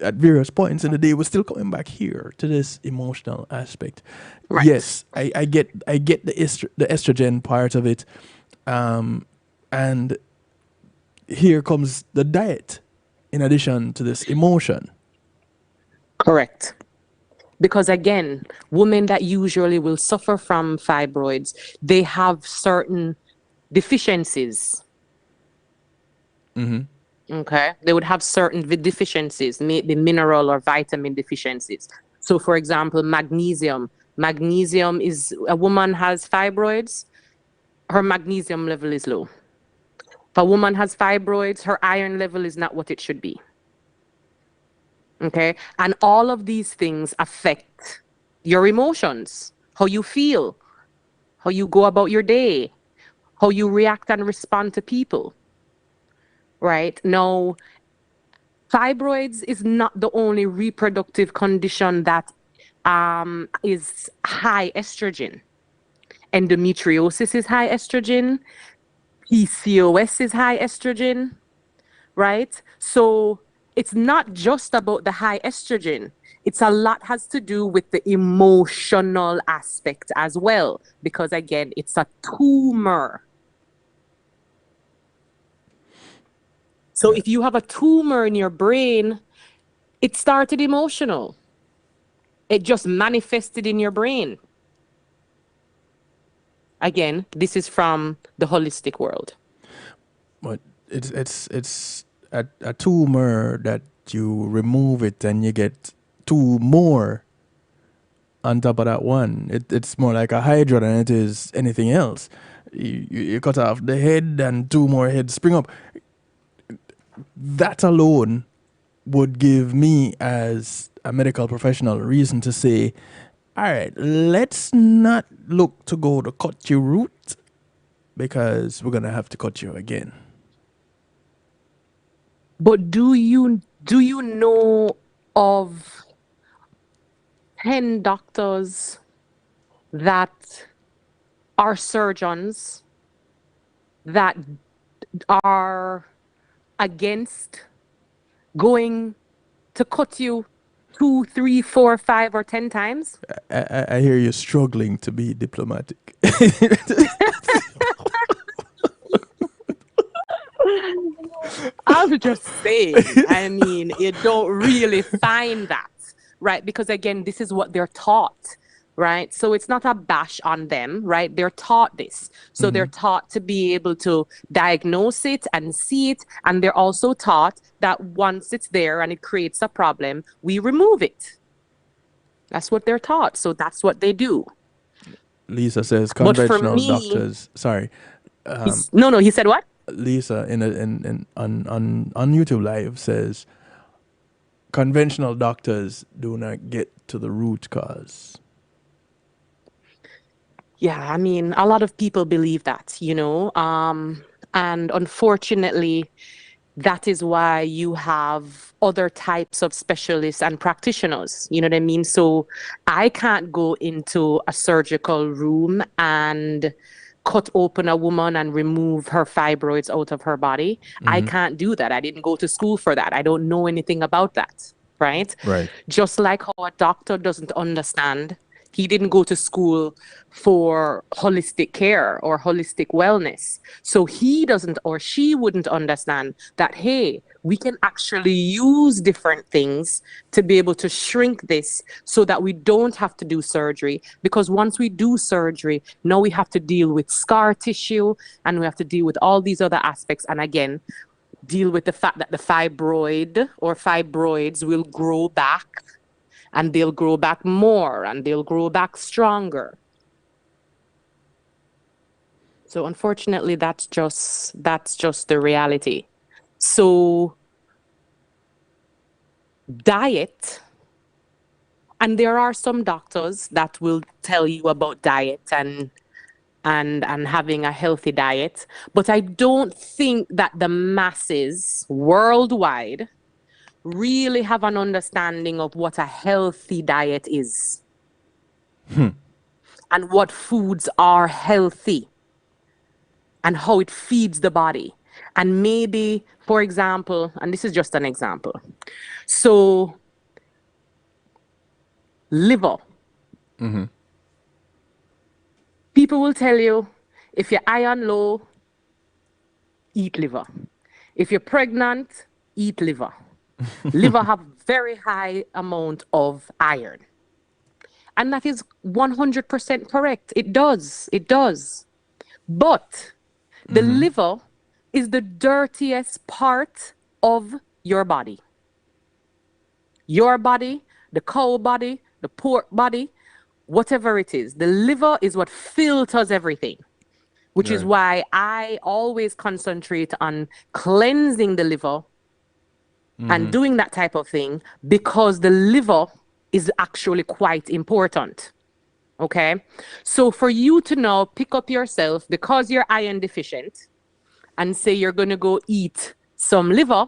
Speaker 2: at various points in the day, we're still coming back here to this emotional aspect.
Speaker 3: Right.
Speaker 2: Yes, I get the estrogen part of it, and here comes the diet in addition to this emotion.
Speaker 3: Correct. Because again, women that usually will suffer from fibroids, they have certain deficiencies. Okay. They would have certain deficiencies, maybe mineral or vitamin deficiencies. So for example, magnesium. Magnesium is, a woman has fibroids, her magnesium level is low. If a woman has fibroids, her iron level is not what it should be. Okay. And all of these things affect your emotions, how you feel, how you go about your day, how you react and respond to people. Right. Now, fibroids is not the only reproductive condition that is high estrogen. Endometriosis is high estrogen. PCOS is high estrogen. Right. So it's not just about the high estrogen. It's a lot has to do with the emotional aspect as well, because again, it's a tumor. So if you have a tumor in your brain, it started emotional. It just manifested in your brain. Again, this is from the holistic world.
Speaker 2: But it's a tumor that you remove it and you get 2 more on top of that one. It's more like a hydra than it is anything else. You cut off the head and 2 more heads spring up. That alone would give me, as a medical professional, reason to say, all right, let's not look to go to cut your root, because we're going to have to cut you again.
Speaker 3: But do you know of 10 doctors that are surgeons that are against going to cut you 2, 3, 4, 5, or 10 times?
Speaker 2: I hear you struggling to be diplomatic.
Speaker 3: I'm just saying, I mean, you don't really find that, right? Because again, this is what they're taught, right? So it's not a bash on them, right? They're taught this. So they're taught to be able to diagnose it and see it. And they're also taught that once it's there and it creates a problem, we remove it. That's what they're taught. So that's what they do.
Speaker 2: Lisa says
Speaker 3: But for
Speaker 2: conventional
Speaker 3: me,
Speaker 2: doctors. Sorry.
Speaker 3: no, he said what?
Speaker 2: Lisa on YouTube Live says conventional doctors do not get to the root cause.
Speaker 3: Yeah, I mean, a lot of people believe that, and unfortunately, that is why you have other types of specialists and practitioners. You know what I mean? So I can't go into a surgical room and cut open a woman and remove her fibroids out of her body. I can't do that. I didn't go to school for that. I don't know anything about that. Right?
Speaker 2: Right.
Speaker 3: Just like how a doctor doesn't understand, he didn't go to school for holistic care or holistic wellness. So he doesn't or she wouldn't understand that, hey, we can actually use different things to be able to shrink this so that we don't have to do surgery. Because once we do surgery, now we have to deal with scar tissue and we have to deal with all these other aspects. And again, deal with the fact that the fibroid or fibroids will grow back, and they'll grow back more and they'll grow back stronger. So unfortunately, that's just the reality. So diet, and there are some doctors that will tell you about diet and having a healthy diet, but I don't think that the masses worldwide really have an understanding of what a healthy diet is and what foods are healthy and how it feeds the body. And maybe, for example, and this is just an example, so liver. People will tell you, if you're iron low, eat liver. If you're pregnant, eat liver. Liver have very high amount of iron. And that is 100% correct. It does. But the liver is the dirtiest part of your body. Your body, the cow body, the pork body, whatever it is. The liver is what filters everything, which is why I always concentrate on cleansing the liver and doing that type of thing, because the liver is actually quite important. Okay? So for you to now pick up yourself because you're iron deficient and say you're going to go eat some liver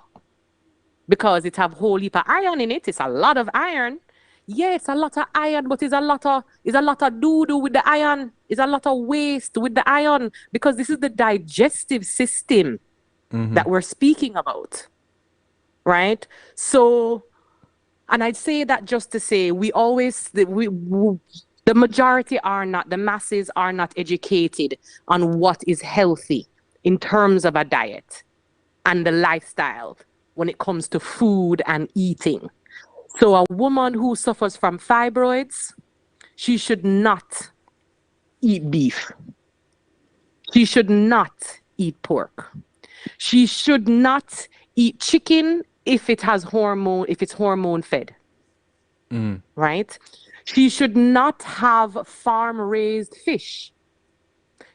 Speaker 3: because it have whole heap of iron in it, it's a lot of iron. Yeah, it's a lot of iron, but it's a lot of doo-doo with the iron. It's a lot of waste with the iron, because this is the digestive system that we're speaking about. Right? So, and I'd say that just to say, the majority are not, the masses are not educated on what is healthy in terms of a diet and the lifestyle when it comes to food and eating. So a woman who suffers from fibroids, she should not eat beef. She should not eat pork. She should not eat chicken if it's hormone fed. Right? She should not have farm raised fish.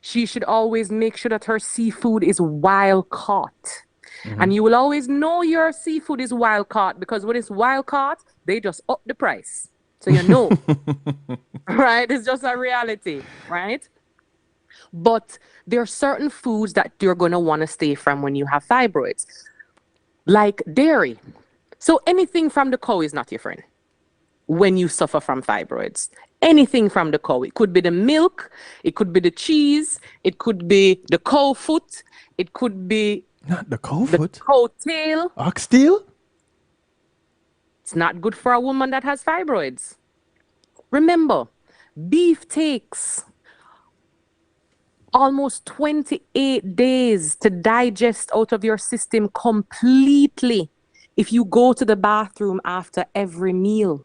Speaker 3: She should always make sure that her seafood is wild caught. And you will always know your seafood is wild caught, because when it's wild caught, they just up the price. So you know. Right? It's just a reality, right? But there are certain foods that you're going to want to stay from when you have fibroids, like dairy. So anything from the cow is not your friend when you suffer from fibroids. Anything from the cow. It could be the milk, it could be the cheese, it could be the cow foot, it could be
Speaker 2: not the cow foot,
Speaker 3: the cow tail.
Speaker 2: Oxtail?
Speaker 3: It's not good for a woman that has fibroids. Remember, beef takes almost 28 days to digest out of your system completely if you go to the bathroom after every meal.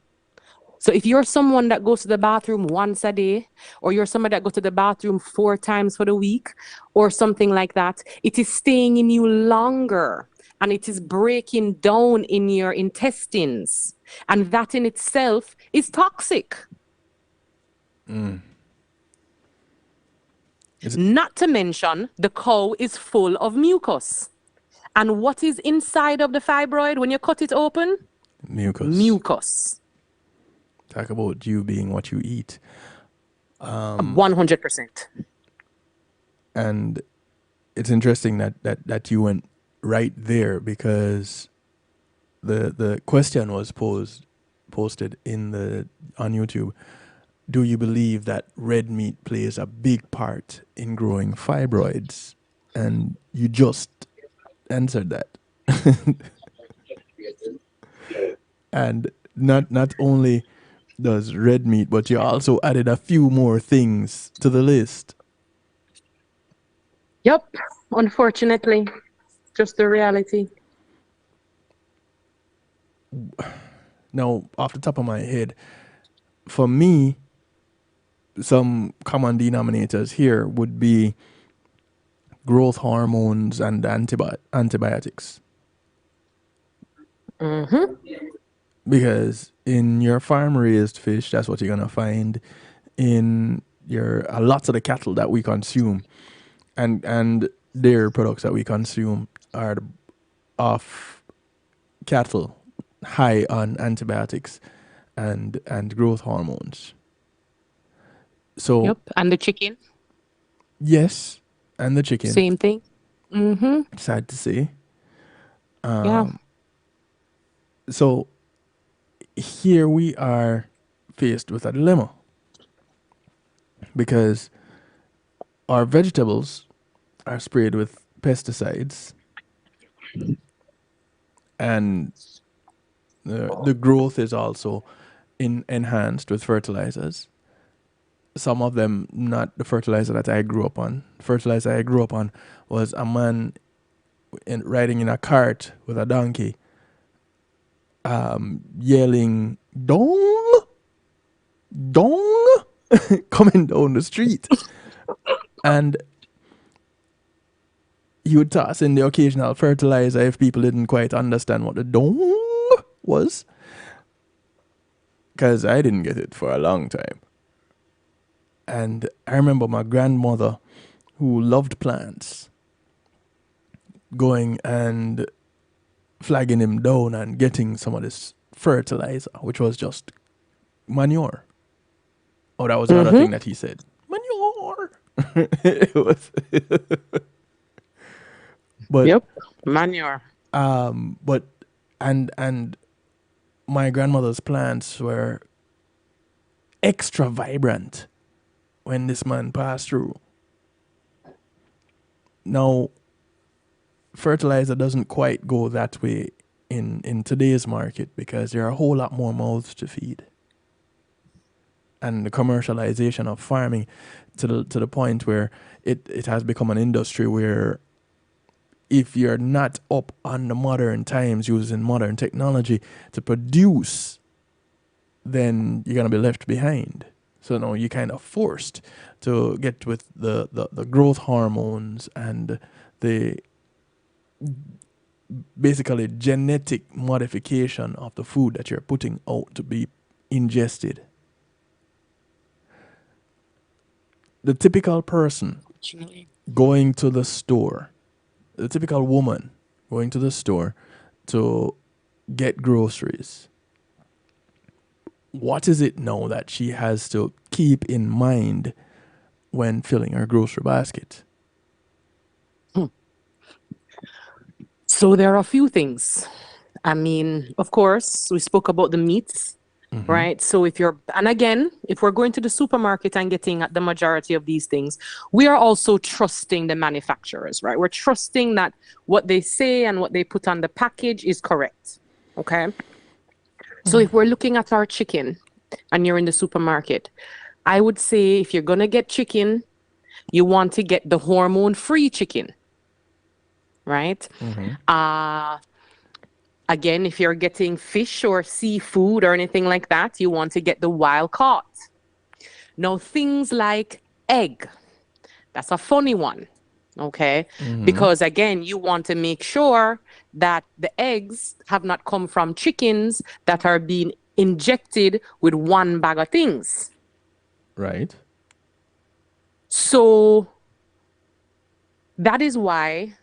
Speaker 3: So if you're someone that goes to the bathroom once a day, or you're someone that goes to the bathroom 4 times for the week, or something like that, it is staying in you longer, and it is breaking down in your intestines. And that in itself is toxic. Not to mention, the cow is full of mucus. And what is inside of the fibroid when you cut it open?
Speaker 2: Mucus.
Speaker 3: Mucus.
Speaker 2: Talk about you being what you eat.
Speaker 3: 100%.
Speaker 2: And it's interesting that you went right there, because the question was posted on YouTube. Do you believe that red meat plays a big part in growing fibroids? And you just answered that. And not only does red meat, but you also added a few more things to the list.
Speaker 3: Yep. Unfortunately, just the reality.
Speaker 2: Now, off the top of my head, for me, some common denominators here would be growth hormones and antibiotics. Because in your farm-raised fish, that's what you're gonna find in lots of the cattle that we consume, and dairy products that we consume are of cattle high on antibiotics and growth hormones. So
Speaker 3: Yep. And the chicken,
Speaker 2: yes, and the chicken.
Speaker 3: same thing.
Speaker 2: Sad to say.
Speaker 3: Yeah.
Speaker 2: So here we are faced with a dilemma, because our vegetables are sprayed with pesticides, and the growth is also enhanced with fertilizers. Some of them not the fertilizer that I grew up on. Fertilizer I grew up on was a man riding in a cart with a donkey, yelling "dong, dong," coming down the street, and he would toss in the occasional fertilizer if people didn't quite understand what the "dong" was, because I didn't get it for a long time. And I remember my grandmother, who loved plants, going and flagging him down and getting some of this fertilizer, which was just manure. Oh, that was another thing that he said. Manure. It was but
Speaker 3: Yep. Manure.
Speaker 2: but and my grandmother's plants were extra vibrant when this man passed through. Now, fertilizer doesn't quite go that way in today's market, because there are a whole lot more mouths to feed. And the commercialization of farming to the point where it has become an industry where if you're not up on the modern times using modern technology to produce, then you're going to be left behind. So now you're kind of forced to get with the growth hormones and the basically genetic modification of the food that you're putting out to be ingested. The typical person going to the store, the typical woman going to the store to get groceries, what is it now that she has to keep in mind when filling her grocery basket?
Speaker 3: So there are a few things. I mean, of course, we spoke about the meats, right? So if we're going to the supermarket and getting the majority of these things, we are also trusting the manufacturers, right? We're trusting that what they say and what they put on the package is correct, okay? So if we're looking at our chicken and you're in the supermarket, I would say if you're going to get chicken, you want to get the hormone-free chicken, right? Again, if you're getting fish or seafood or anything like that, you want to get the wild caught. Now, things like egg, that's a funny one, okay? Because again, you want to make sure that the eggs have not come from chickens that are being injected with one bag of things.
Speaker 2: Right.
Speaker 3: So That is why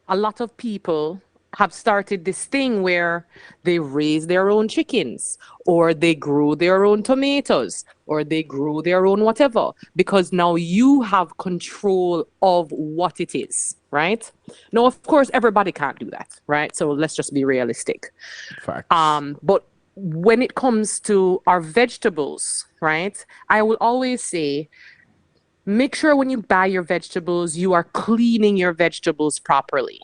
Speaker 3: a lot of people have started this thing where they raise their own chickens or they grow their own tomatoes or they grow their own whatever, because now you have control of what it is, right? Now, of course, everybody can't do that, right? So let's just be realistic.
Speaker 2: Facts.
Speaker 3: But when it comes to our vegetables, right, I will always say, make sure when you buy your vegetables, you are cleaning your vegetables properly,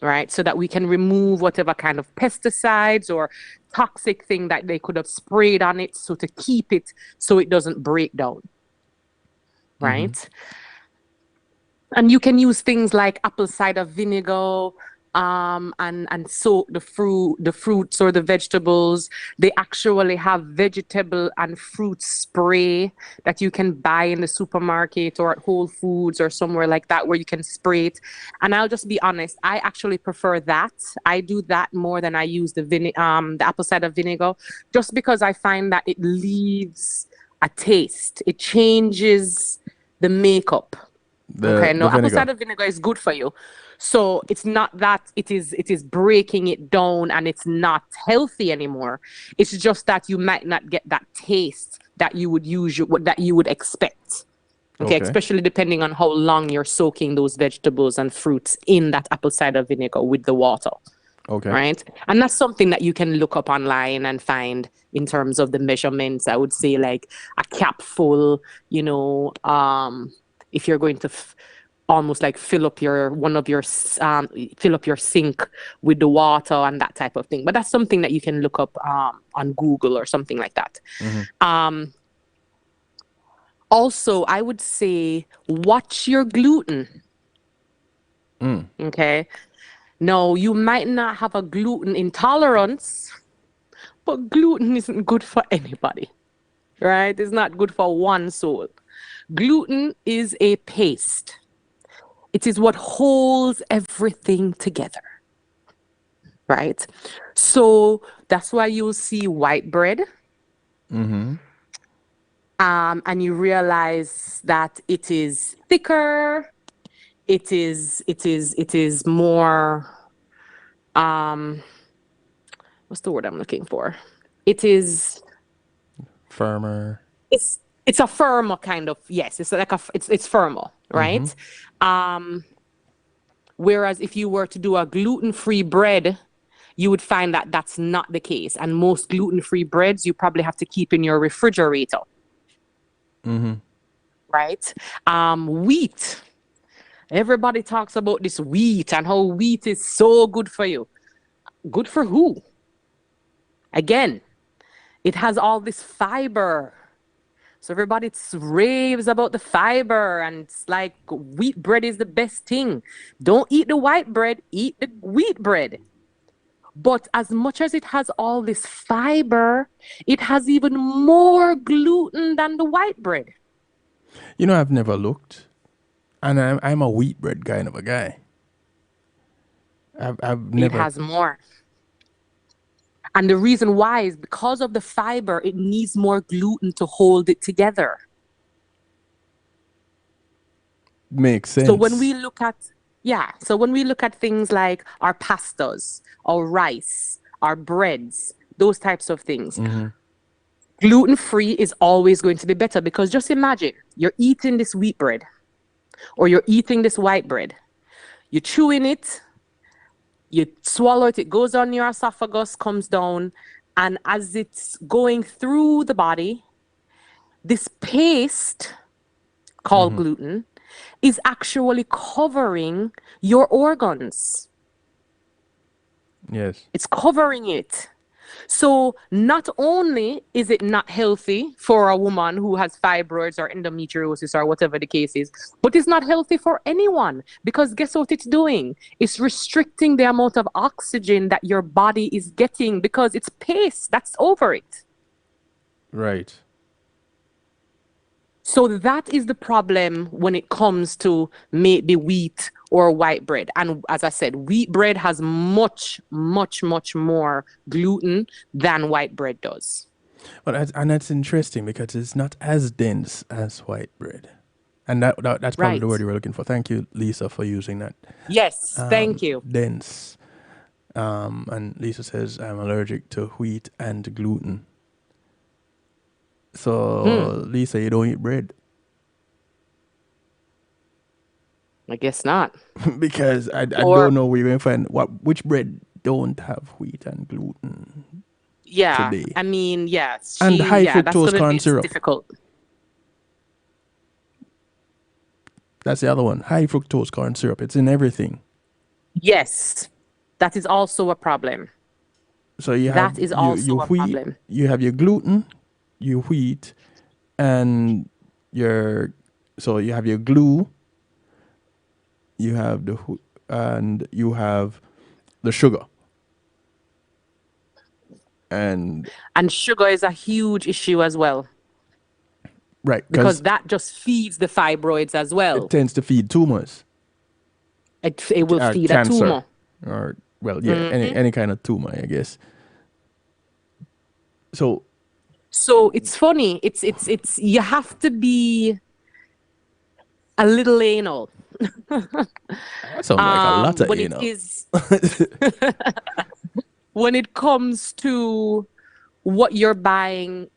Speaker 3: right? So that we can remove whatever kind of pesticides or toxic thing that they could have sprayed on it, so to keep it so it doesn't break down, right? And you can use things like apple cider vinegar, and soak the fruits or the vegetables. They actually have vegetable and fruit spray that you can buy in the supermarket or at Whole Foods or somewhere like that, where you can spray it. And I'll just be honest, I actually prefer that. I do that more than I use the apple cider vinegar, just because I find that it leaves a taste. It changes the makeup. Okay,
Speaker 2: The
Speaker 3: no, apple
Speaker 2: vinegar.
Speaker 3: cider vinegar is good for you. So it's not that it is breaking it down and it's not healthy anymore. It's just that you might not get that taste that you would that you would expect. Okay,
Speaker 2: Okay.
Speaker 3: especially depending on how long you're soaking those vegetables and fruits in that apple cider vinegar with the water,
Speaker 2: Okay.
Speaker 3: right? And that's something that you can look up online and find in terms of the measurements. I would say like a cap full, if you're going to almost like fill up fill up your sink with the water and that type of thing. But that's something that you can look up on Google or something like that. Also, I would say watch your gluten. Okay. No, you might not have a gluten intolerance, but gluten isn't good for anybody, right? It's not good for one soul. Gluten is a paste. It is what holds everything together, right? So that's why you'll see white bread, and you realize that it is thicker. It is more. What's the word I'm looking for? It is.
Speaker 2: Firmer.
Speaker 3: It's a firmer kind of, yes. It's like it's firmer, right? Whereas if you were to do a gluten-free bread, you would find that that's not the case. And most gluten-free breads you probably have to keep in your refrigerator, right? Wheat. Everybody talks about this wheat and how wheat is so good for you. Good for who? Again, it has all this fiber. So everybody raves about the fiber, and it's like wheat bread is the best thing. Don't eat the white bread, eat the wheat bread. But as much as it has all this fiber, it has even more gluten than the white bread.
Speaker 2: I've never looked, and I'm a wheat bread kind of a guy. I've
Speaker 3: It
Speaker 2: never.
Speaker 3: has more. And the reason why is because of the fiber, it needs more gluten to hold it together.
Speaker 2: Makes
Speaker 3: So when
Speaker 2: sense.
Speaker 3: we look at, yeah, so when we look at things like our pastas, our rice, our breads, those types of things, gluten-free is always going to be better, because just imagine you're eating this wheat bread or you're eating this white bread. You're chewing it, you swallow it, it goes on your esophagus, comes down, and as it's going through the body, this paste called gluten is actually covering your organs.
Speaker 2: Yes.
Speaker 3: It's covering it. So not only is it not healthy for a woman who has fibroids or endometriosis or whatever the case is, but it's not healthy for anyone, because guess what it's doing? It's restricting the amount of oxygen that your body is getting, because it's paste that's over it.
Speaker 2: Right.
Speaker 3: So that is the problem when it comes to maybe wheat or white bread. And as I said, wheat bread has much, much, much more gluten than white bread does.
Speaker 2: And that's interesting because it's not as dense as white bread. And that's probably the
Speaker 3: Right.
Speaker 2: word you were looking for. Thank you, Lisa, for using that.
Speaker 3: Yes, thank you.
Speaker 2: Dense. And Lisa says, I'm allergic to wheat and gluten. So, Lisa, you don't eat bread.
Speaker 3: I guess not.
Speaker 2: Because I
Speaker 3: Or
Speaker 2: don't know where you're going to find which bread don't have wheat and gluten
Speaker 3: yeah,
Speaker 2: today.
Speaker 3: I mean, yeah,
Speaker 2: And high
Speaker 3: that's
Speaker 2: fructose
Speaker 3: gonna be
Speaker 2: corn syrup.
Speaker 3: difficult.
Speaker 2: That's the other one. High fructose corn syrup. It's in everything.
Speaker 3: Yes, that is also a problem.
Speaker 2: So you have
Speaker 3: That is
Speaker 2: you
Speaker 3: also a
Speaker 2: wheat,
Speaker 3: problem.
Speaker 2: you have your gluten, your wheat, and your so you have your glue, you have and you have the sugar. And
Speaker 3: And sugar is a huge issue as well,
Speaker 2: right,
Speaker 3: because
Speaker 2: because
Speaker 3: that just feeds the fibroids as
Speaker 2: it
Speaker 3: well.
Speaker 2: tends to feed tumors,
Speaker 3: It will feed a
Speaker 2: cancer,
Speaker 3: tumor.
Speaker 2: or well, yeah, any kind of tumor, I guess. So
Speaker 3: So it's funny. It's you have to be a little anal
Speaker 2: that sounds like a lot of
Speaker 3: when it
Speaker 2: anal.
Speaker 3: is when it comes to what you're buying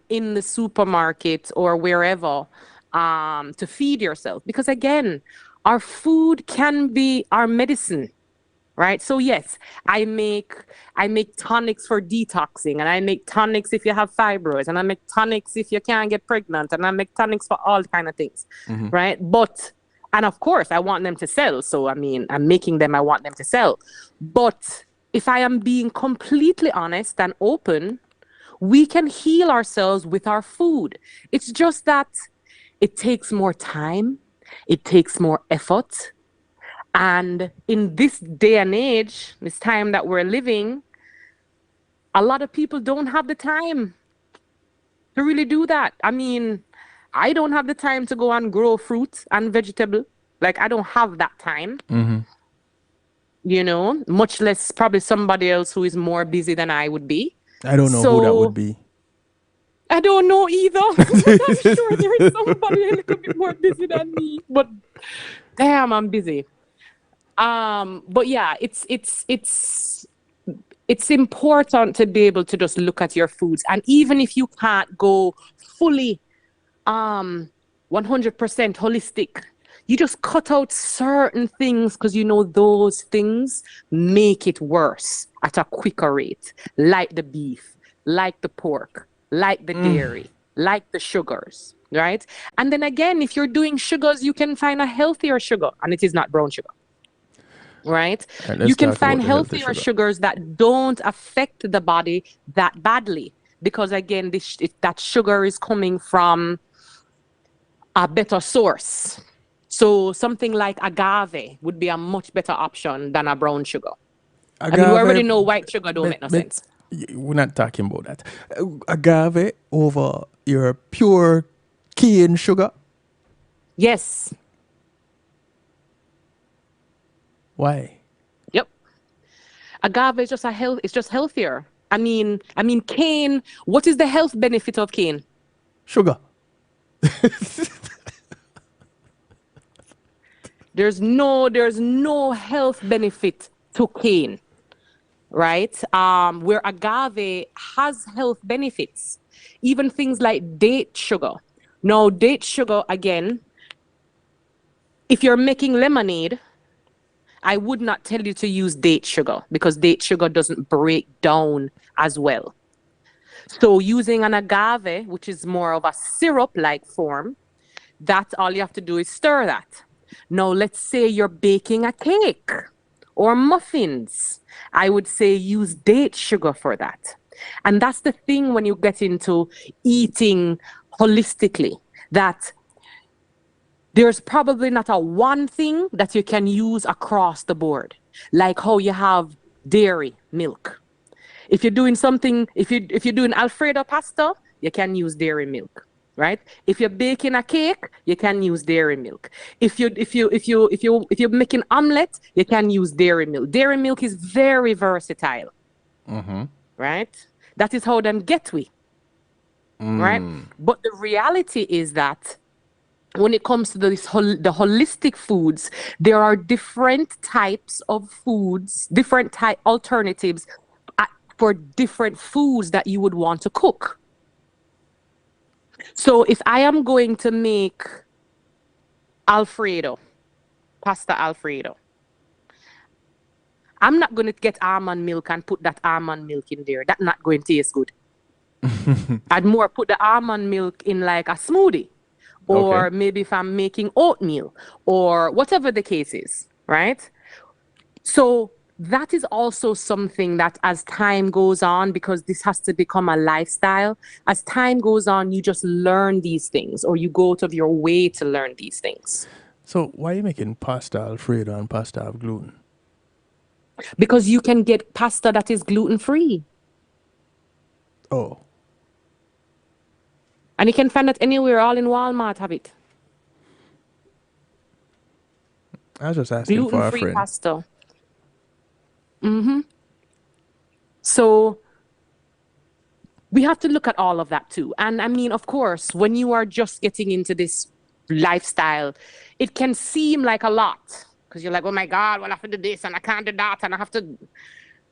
Speaker 3: in the supermarket or wherever to feed yourself. Because again, our food can be our medicine, right? So yes, I make tonics for detoxing, and I make tonics if you have fibroids, and I make tonics if you can't get pregnant, and I make tonics for all kind of things, right? But and of course, I want them to sell. So I mean, I'm making them. I want them to sell. But if I am being completely honest and open, we can heal ourselves with our food. It's just that it takes more time, it takes more effort. And in this day and age, this time that we're living, a lot of people don't have the time to really do that. I mean, I don't have the time to go and grow fruit and vegetable. Like, I don't have that time, much less probably somebody else who is more busy than I would be.
Speaker 2: I don't know who that would
Speaker 3: So
Speaker 2: be.
Speaker 3: I don't know either, but I'm sure there is somebody a little bit more busy than me. But damn, I'm busy. But yeah, it's important to be able to just look at your foods, and even if you can't go fully 100% holistic, you just cut out certain things because those things make it worse at a quicker rate, like the beef, like the pork, like the dairy, like the sugars, right? And then again, if you're doing sugars, you can find a healthier sugar, and it is not brown sugar. Right?
Speaker 2: All right,
Speaker 3: You
Speaker 2: let's
Speaker 3: can
Speaker 2: talk about
Speaker 3: find
Speaker 2: the healthy
Speaker 3: healthier
Speaker 2: sugar.
Speaker 3: sugars that don't affect the body that badly, because again, that sugar is coming from a better source. So something like agave would be a much better option than a brown sugar. I mean, we already
Speaker 2: Agave,
Speaker 3: know white sugar don't make no
Speaker 2: but
Speaker 3: sense.
Speaker 2: we're not talking about that. Agave over your pure cane sugar.
Speaker 3: Yes.
Speaker 2: Why?
Speaker 3: Yep. Agave is just it's just healthier. I mean cane, what is the health benefit of cane?
Speaker 2: Sugar.
Speaker 3: There's no health benefit to cane, right? Where agave has health benefits, even things like date sugar. Now, date sugar, again, if you're making lemonade, I would not tell you to use date sugar because date sugar doesn't break down as well. So using an agave, which is more of a syrup-like form, that's all you have to do is stir that. Now, let's say you're baking a cake or muffins. I would say use date sugar for that. And that's the thing when you get into eating holistically, that there's probably not a one thing that you can use across the board, like how you have dairy milk. If you're doing something, if you're doing Alfredo pasta, you can use dairy milk, right? If you're baking a cake, you can use dairy milk. If you're making omelette, you can use dairy milk. Dairy milk is very versatile, right? That is how them get we, right? But the reality is that when it comes to the holistic foods, there are different types of foods, different type alternatives for different foods that you would want to cook. So if I am going to make Alfredo, pasta Alfredo, I'm not going to get almond milk and put that almond milk in there. That's not going to taste good. I'd more put the almond milk in like a smoothie, or
Speaker 2: Okay.
Speaker 3: maybe if I'm making oatmeal or whatever the case is, right? So that is also something that as time goes on, because this has to become a lifestyle, as time goes on, you just learn these things, or you go out of your way to learn these things.
Speaker 2: So why are you making pasta Alfredo and pasta of gluten?
Speaker 3: Because you can get pasta that is gluten-free.
Speaker 2: Oh,
Speaker 3: And you can find it anywhere, all in Walmart have it.
Speaker 2: I was just asking for a
Speaker 3: Gluten-free
Speaker 2: friend.
Speaker 3: pasta. So we have to look at all of that too. And I mean, of course, when you are just getting into this lifestyle, it can seem like a lot because you're like, oh my God, well, I have to do this and I can't do that and I have to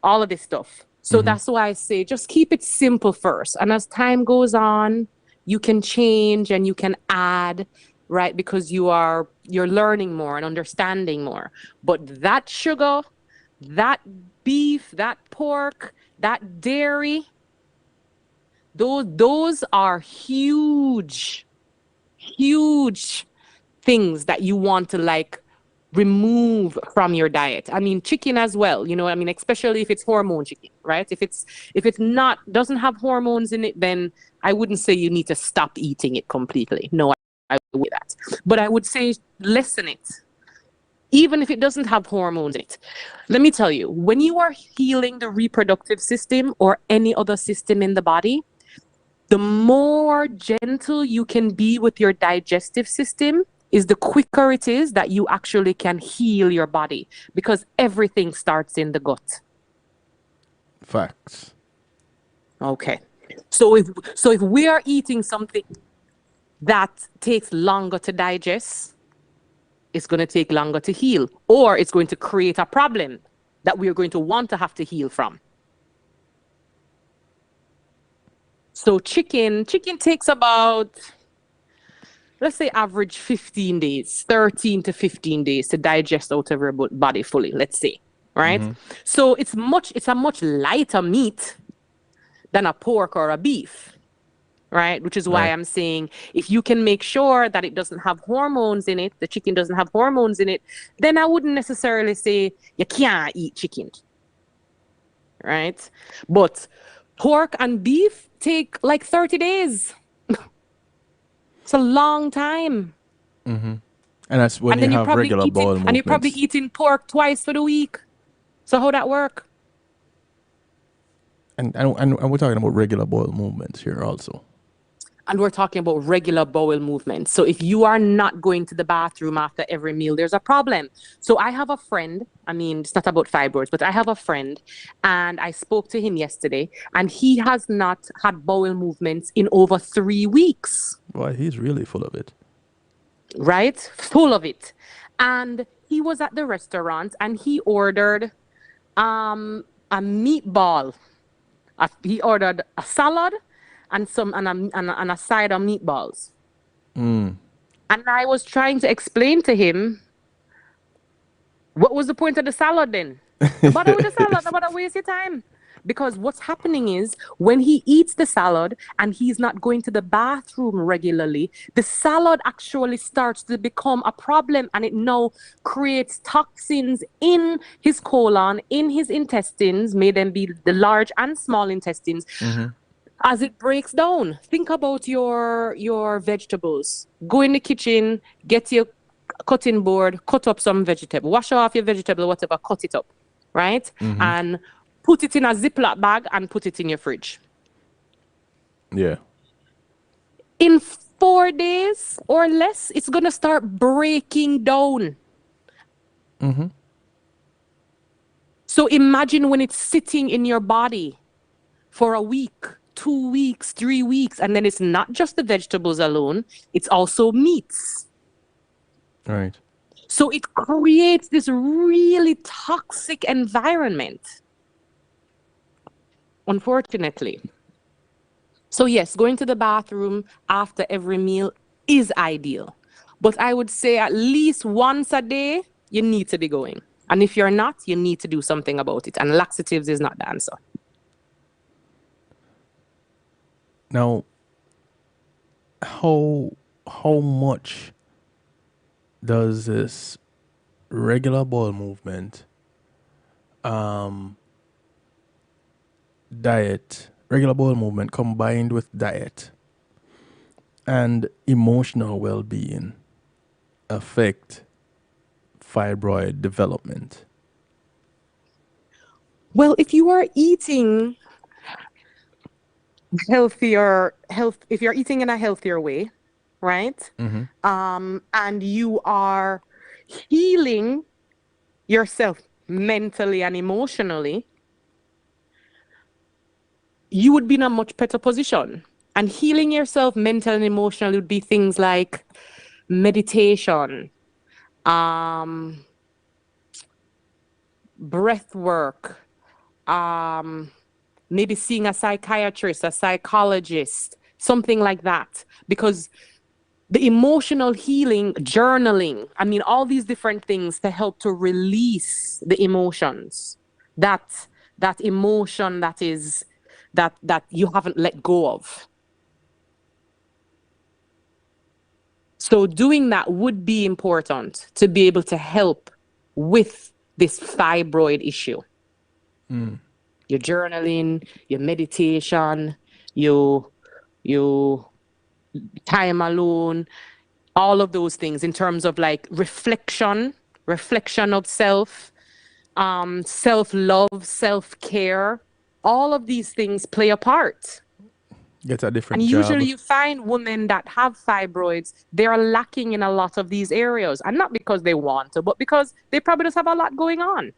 Speaker 3: all of this stuff. So that's why I say just keep it simple first. And as time goes on, you can change and you can add, right? Because you're learning more and understanding more. But that sugar, that beef, that pork, that dairy, those are huge things that you want to like remove from your diet. I mean, chicken as well, you know, I mean, especially if it's hormone chicken, right? If it's not doesn't have hormones in it, then I wouldn't say you need to stop eating it completely. No, I would do that. But I would say lessen it. Even if it doesn't have hormones in it. Let me tell you, when you are healing the reproductive system or any other system in the body, the more gentle you can be with your digestive system is the quicker it is that you actually can heal your body, because everything starts in the gut.
Speaker 2: Facts.
Speaker 3: Okay. So if we are eating something that takes longer to digest, it's going to take longer to heal, or it's going to create a problem that we are going to want to have to heal from. So chicken takes about, let's say, average 15 days, 13 to 15 days to digest out of your body fully, let's say, right? So it's a much lighter meat than a pork or a beef, right? Which is why
Speaker 2: Right.
Speaker 3: I'm saying if you can make sure that it doesn't have hormones in it, the chicken doesn't have hormones in it, then I wouldn't necessarily say you can't eat chicken, right? But pork and beef take like 30 days. It's a long time.
Speaker 2: And that's when
Speaker 3: And
Speaker 2: you
Speaker 3: then
Speaker 2: have regular bowel
Speaker 3: you're probably
Speaker 2: movements.
Speaker 3: eating pork twice for the week. So how that work?
Speaker 2: And we're talking about regular bowel movements here also.
Speaker 3: And we're talking about regular bowel movements. So if you are not going to the bathroom after every meal, there's a problem. So I have a friend, I mean, it's not about fibroids, but I have a friend and I spoke to him yesterday and he has not had bowel movements in over 3 weeks,
Speaker 2: Boy, he's really full of it.
Speaker 3: right? Full of it. And he was at the restaurant and he ordered a meatball. He ordered a salad and a side of meatballs. And I was trying to explain to him, what was the point of the salad then? No bother with the salad, no bother waste your time. Because what's happening is when he eats the salad and he's not going to the bathroom regularly, the salad actually starts to become a problem and it now creates toxins in his colon, in his intestines, may them be the large and small intestines. As it breaks down, think about your vegetables. Go in the kitchen, get your cutting board, cut up some vegetable, wash off your vegetable, whatever, cut it up, right? And put it in a Ziploc bag and put it in your fridge.
Speaker 2: Yeah.
Speaker 3: In 4 days or less, it's gonna start breaking down. So imagine when it's sitting in your body for a week, 2 weeks, 3 weeks, and then it's not just the vegetables alone, it's also meats.
Speaker 2: Right.
Speaker 3: So it creates this really toxic environment, unfortunately. So, yes, going to the bathroom after every meal is ideal. But I would say at least once a day, you need to be going. And if you're not, you need to do something about it. And laxatives is not the answer.
Speaker 2: Now, how much does this regular bowel movement, regular bowel movement combined with diet and emotional well-being affect fibroid development?
Speaker 3: Well, if you are eating if you're eating in a healthier way, right? And you are healing yourself mentally and emotionally, you would be in a much better position. And healing yourself mentally and emotionally would be things like meditation, um, breath work, maybe seeing a psychiatrist, a psychologist, something like that. Because the emotional healing, journaling, I mean, all these different things to help to release the emotions, that emotion that you haven't let go of. So doing that would be important to be able to help with this fibroid issue. Your journaling, your meditation, you time alone, all of those things in terms of like reflection of self, self-love, self-care, all of these things play a part.
Speaker 2: Get a
Speaker 3: And
Speaker 2: different
Speaker 3: usually
Speaker 2: job.
Speaker 3: you find women that have fibroids, they are lacking in a lot of these areas. And not because they want to, but because they probably just have a lot going on.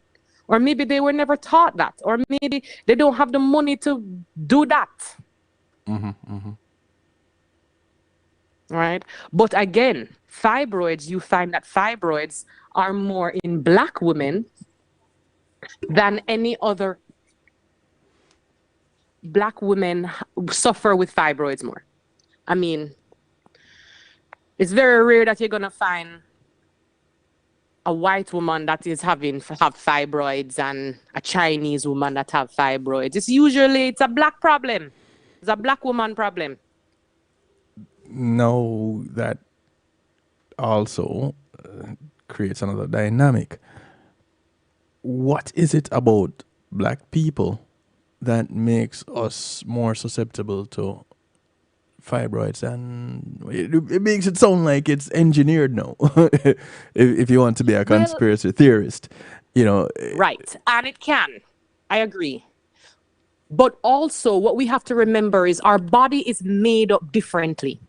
Speaker 3: Or maybe they were never taught that. Or maybe they don't have the money to do that. Right? But again, you find that fibroids are more in Black women than any other. Black women suffer with fibroids more. I mean, it's very rare that you're going to find a white woman that is have fibroids and a Chinese woman that have fibroids. It's a Black problem. It's a Black woman problem.
Speaker 2: Now that also creates another dynamic. What is it about Black people that makes us more susceptible to fibroids? And it makes it sound like it's engineered now. If you want to be a
Speaker 3: Well,
Speaker 2: conspiracy theorist, you know.
Speaker 3: right. And it can. I agree. But also, what we have to remember is our body is made up differently.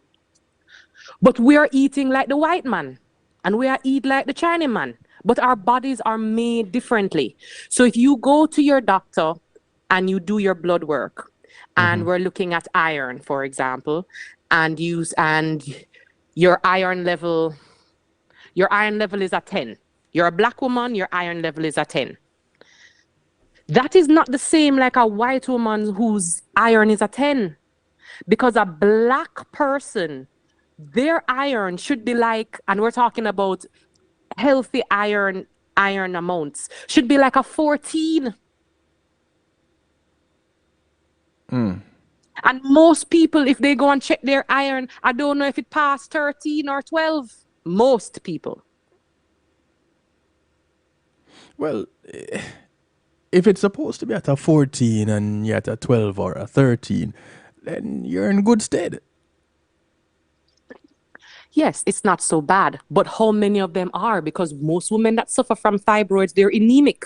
Speaker 3: But we are eating like the white man, and we are eat like the Chinese man. But our bodies are made differently. So if you go to your doctor and you do your blood work, and we're looking at iron, for example, and your iron level is at 10. You're a Black woman, your iron level is at 10. That is not the same like a white woman whose iron is at 10. Because a Black person, their iron should be like, and we're talking about healthy iron amounts, should be like a 14. And most people, if they go and check their iron, I don't know if it passed 13 or 12. Most people.
Speaker 2: Well, if it's supposed to be at a 14 and you're at a 12 or a 13, then you're in good stead.
Speaker 3: Yes, it's not so bad. But how many of them are? Because most women that suffer from fibroids, they're anemic.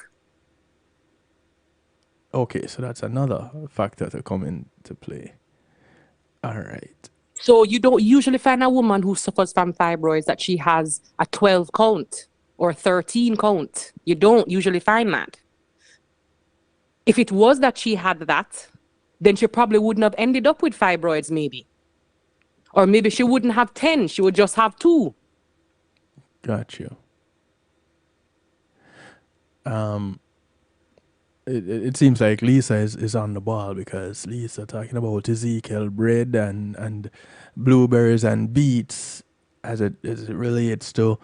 Speaker 2: Okay, so that's another factor to come into play. All right.
Speaker 3: So you don't usually find a woman who suffers from fibroids that she has a 12 count or 13 count. You don't usually find that. If it was that she had that, then she probably wouldn't have ended up with fibroids maybe. Or maybe she wouldn't have 10, she would just have 2.
Speaker 2: Got you. Um, it seems like Lisa is on the ball because Lisa talking about Ezekiel bread and blueberries and beets as it relates to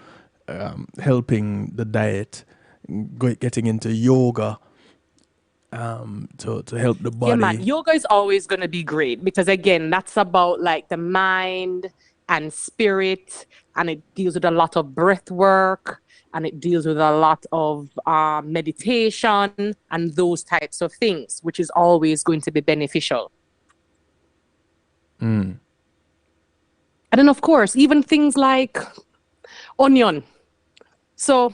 Speaker 2: helping the diet, getting into yoga to help the
Speaker 3: Yeah, man,
Speaker 2: body.
Speaker 3: yoga is always going to be great because, again, that's about like the mind and spirit, and it deals with a lot of breath work, and it deals with a lot of meditation and those types of things, which is always going to be beneficial.
Speaker 2: Mm.
Speaker 3: And then, of course, even things like onion. So,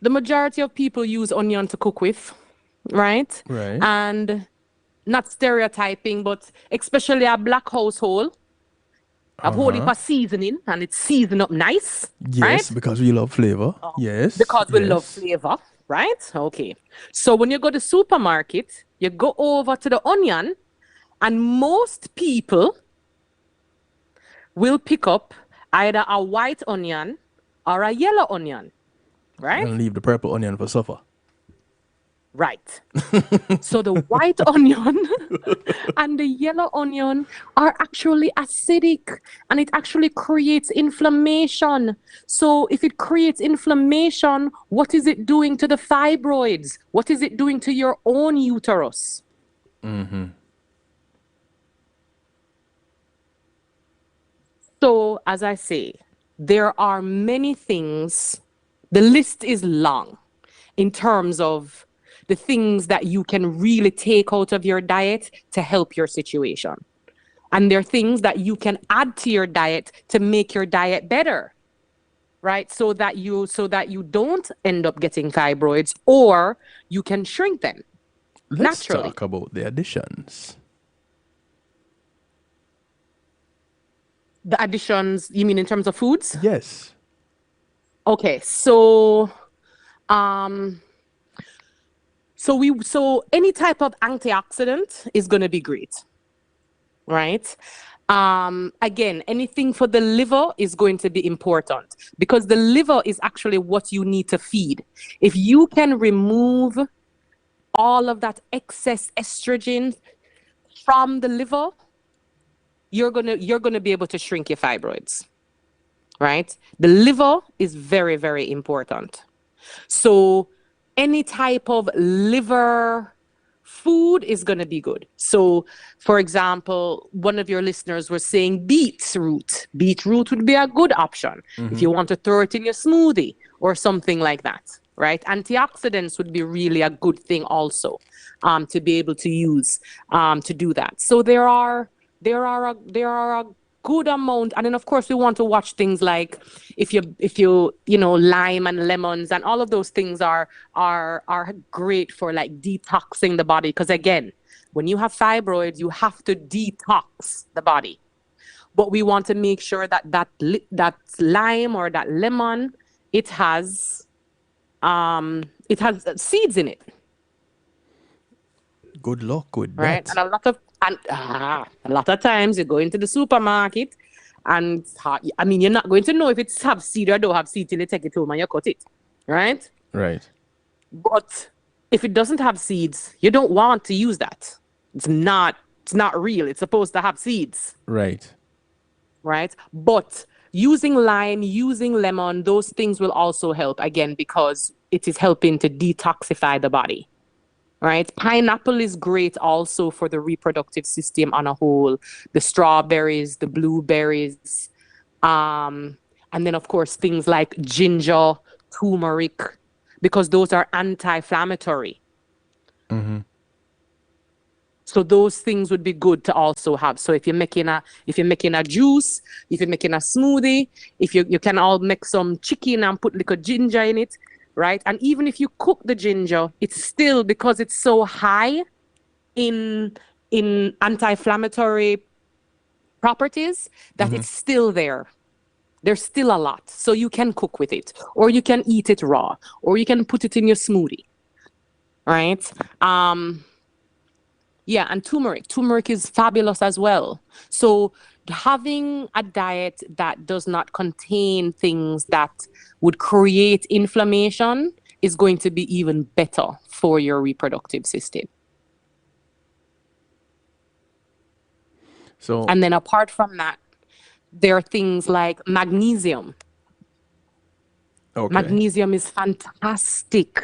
Speaker 3: the majority of people use onion to cook with, right?
Speaker 2: Right.
Speaker 3: And not stereotyping, but especially a black household, a whole heap
Speaker 2: Uh-huh.
Speaker 3: of seasoning, and it's seasoned up nice,
Speaker 2: Yes,
Speaker 3: right?
Speaker 2: because we love flavor. Yes,
Speaker 3: Because we love
Speaker 2: yes.
Speaker 3: flavor, right? Okay. So when you go to supermarket, you go over to the onion, and most people will pick up either a white onion or a yellow onion, right?
Speaker 2: And leave the purple onion for supper.
Speaker 3: Right. So the white onion and the yellow onion are actually acidic, and it actually creates inflammation. So if it creates inflammation, what is it doing to the fibroids? What is it doing to your own uterus? So, as I say, there are many things. The list is long in terms of the things that you can really take out of your diet to help your situation. And there are things that you can add to your diet to make your diet better, right? So that you don't end up getting fibroids, or you can shrink them
Speaker 2: Let's
Speaker 3: naturally.
Speaker 2: talk about the additions.
Speaker 3: The additions, you mean in terms of foods?
Speaker 2: Yes.
Speaker 3: Okay, so so any type of antioxidant is going to be great, right? Again, anything for the liver is going to be important because the liver is actually what you need to feed. If you can remove all of that excess estrogen from the liver, you're gonna be able to shrink your fibroids, right? The liver is very, very important. So any type of liver food is going to be good. So, for example, one of your listeners was saying beetroot. Beetroot would be a good option if you want to throw it in your smoothie or something like that, right? Antioxidants would be really a good thing also, to be able to use to do that. So there are a good amount, and then of course we want to watch things like if you lime and lemons and all of those things are great for like detoxing the body, because again, when you have fibroids you have to detox the body, but we want to make sure that lime or that lemon, it has seeds in it,
Speaker 2: Good luck with
Speaker 3: right?
Speaker 2: that.
Speaker 3: And a lot of times you go into the supermarket and I mean, you're not going to know if it's have seed or don't have seed till you take it home and you cut it, right?
Speaker 2: Right.
Speaker 3: But if it doesn't have seeds, you don't want to use that. It's not real. It's supposed to have seeds,
Speaker 2: Right.
Speaker 3: right? But using lime, using lemon, those things will also help, again, because it is helping to detoxify the body. Right. Pineapple is great also for the reproductive system on a whole. The strawberries, the blueberries, and then of course things like ginger, turmeric, because those are anti-inflammatory. So those things would be good to also have. So if you're making a juice, if you're making a smoothie, if you can all make some chicken and put little ginger in it. Right. And even if you cook the ginger, it's still, because it's so high in anti-inflammatory properties, that it's still there. There's still a lot. So you can cook with it, or you can eat it raw, or you can put it in your smoothie. Right. Yeah, and turmeric. Turmeric is fabulous as well. So having a diet that does not contain things that would create inflammation is going to be even better for your reproductive system.
Speaker 2: So,
Speaker 3: And then apart from that, there are things like magnesium.
Speaker 2: okay.
Speaker 3: Magnesium is fantastic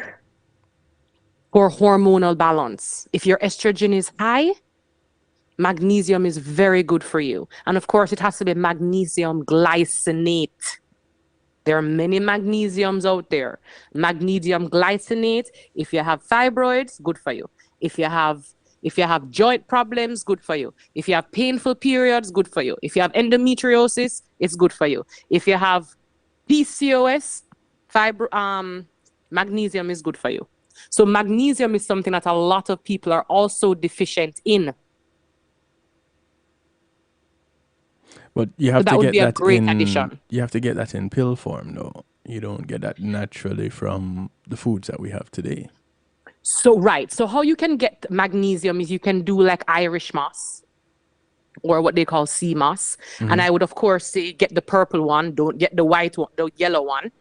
Speaker 3: for hormonal balance. If your estrogen is high, magnesium is very good for you. And of course, it has to be magnesium glycinate. There are many magnesiums out there. Magnesium glycinate, if you have fibroids, good for you. If you have joint problems, good for you. If you have painful periods, good for you. If you have endometriosis, it's good for you. If you have PCOS, magnesium is good for you. So magnesium is something that a lot of people are also deficient in.
Speaker 2: But you
Speaker 3: So
Speaker 2: have
Speaker 3: that
Speaker 2: to
Speaker 3: would
Speaker 2: get
Speaker 3: be a
Speaker 2: that
Speaker 3: great
Speaker 2: in.
Speaker 3: addition.
Speaker 2: You have to get that in pill form, though. You don't get that naturally from the foods that we have today.
Speaker 3: So right. So how you can get magnesium is you can do like Irish moss or what they call sea moss. And I would of course say get the purple one, don't get the white one, the yellow one,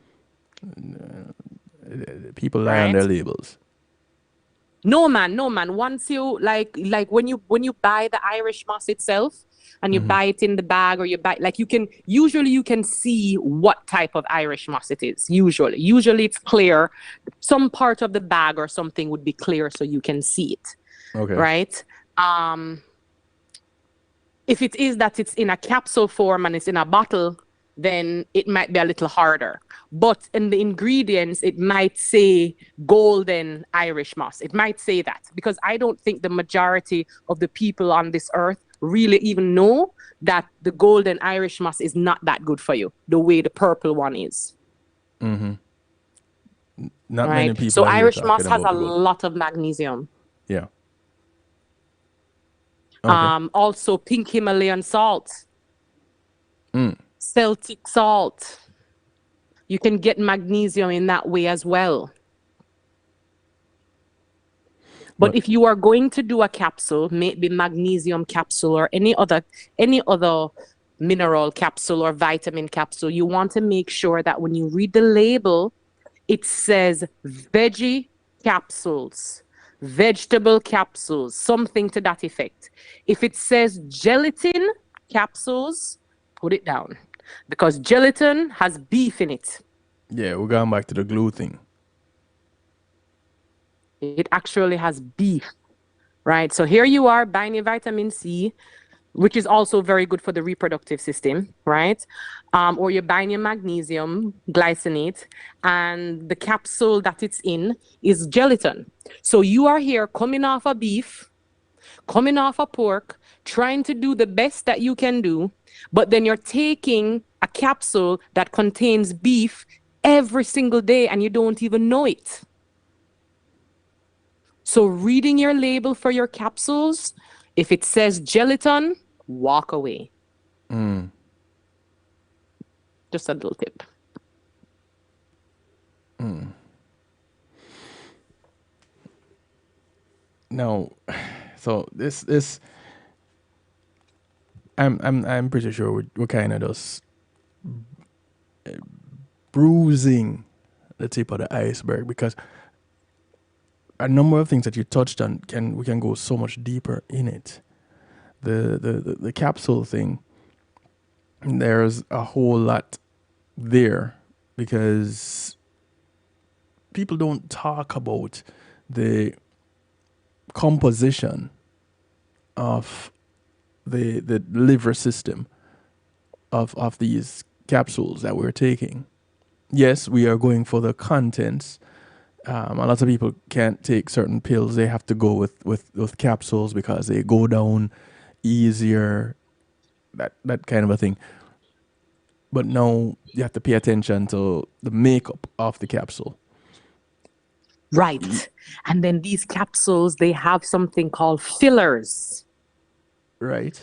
Speaker 2: People lie on their
Speaker 3: right?
Speaker 2: labels.
Speaker 3: No man, no man. Once you like when you buy the Irish moss itself and you buy it in the bag or you buy like you can see what type of Irish moss it is. Usually it's clear. Some part of the bag or something would be clear so you can see it,
Speaker 2: Okay.
Speaker 3: right? Um if it is that it's in a capsule form and it's in a bottle, then it might be a little harder. But in the ingredients, it might say golden Irish moss. It might say that because I don't think the majority of the people on this earth really even know that the golden Irish moss is not that good for you, the way the purple one is.
Speaker 2: Not many
Speaker 3: Right.
Speaker 2: people
Speaker 3: So
Speaker 2: are here
Speaker 3: Irish moss
Speaker 2: talking
Speaker 3: has
Speaker 2: about
Speaker 3: a
Speaker 2: the gold.
Speaker 3: lot of magnesium.
Speaker 2: Yeah. Okay.
Speaker 3: Also pink Himalayan salt, Celtic salt. You can get magnesium in that way as well. But
Speaker 2: But
Speaker 3: if you are going to do a capsule, maybe magnesium capsule or any other mineral capsule or vitamin capsule, you want to make sure that when you read the label, it says veggie capsules, vegetable capsules, something to that effect. If it says gelatin capsules, put it down because gelatin has beef in it.
Speaker 2: yeah, we're going back to the glue thing.
Speaker 3: It actually has beef, right? So here you are buying your vitamin C, which is also very good for the reproductive system, right? Or you're buying your magnesium glycinate, and the capsule that it's in is gelatin. So you are here coming off a beef, coming off a pork, trying to do the best that you can do, but then you're taking a capsule that contains beef every single day and you don't even know it. So reading your label for your capsules, if it says gelatin, walk away. Just a little tip.
Speaker 2: Now, so this I'm pretty sure we're kind of just bruising the tip of the iceberg because a number of things that you touched on we can go so much deeper in it. The capsule thing, there's a whole lot there because people don't talk about the composition of the liver system of these capsules that we're taking. Yes, we are going for the contents. A lot of people can't take certain pills. They have to go with capsules because they go down easier, that kind of a thing. But now you have to pay attention to the makeup of the capsule.
Speaker 3: Right. And then these capsules, they have something called fillers.
Speaker 2: Right.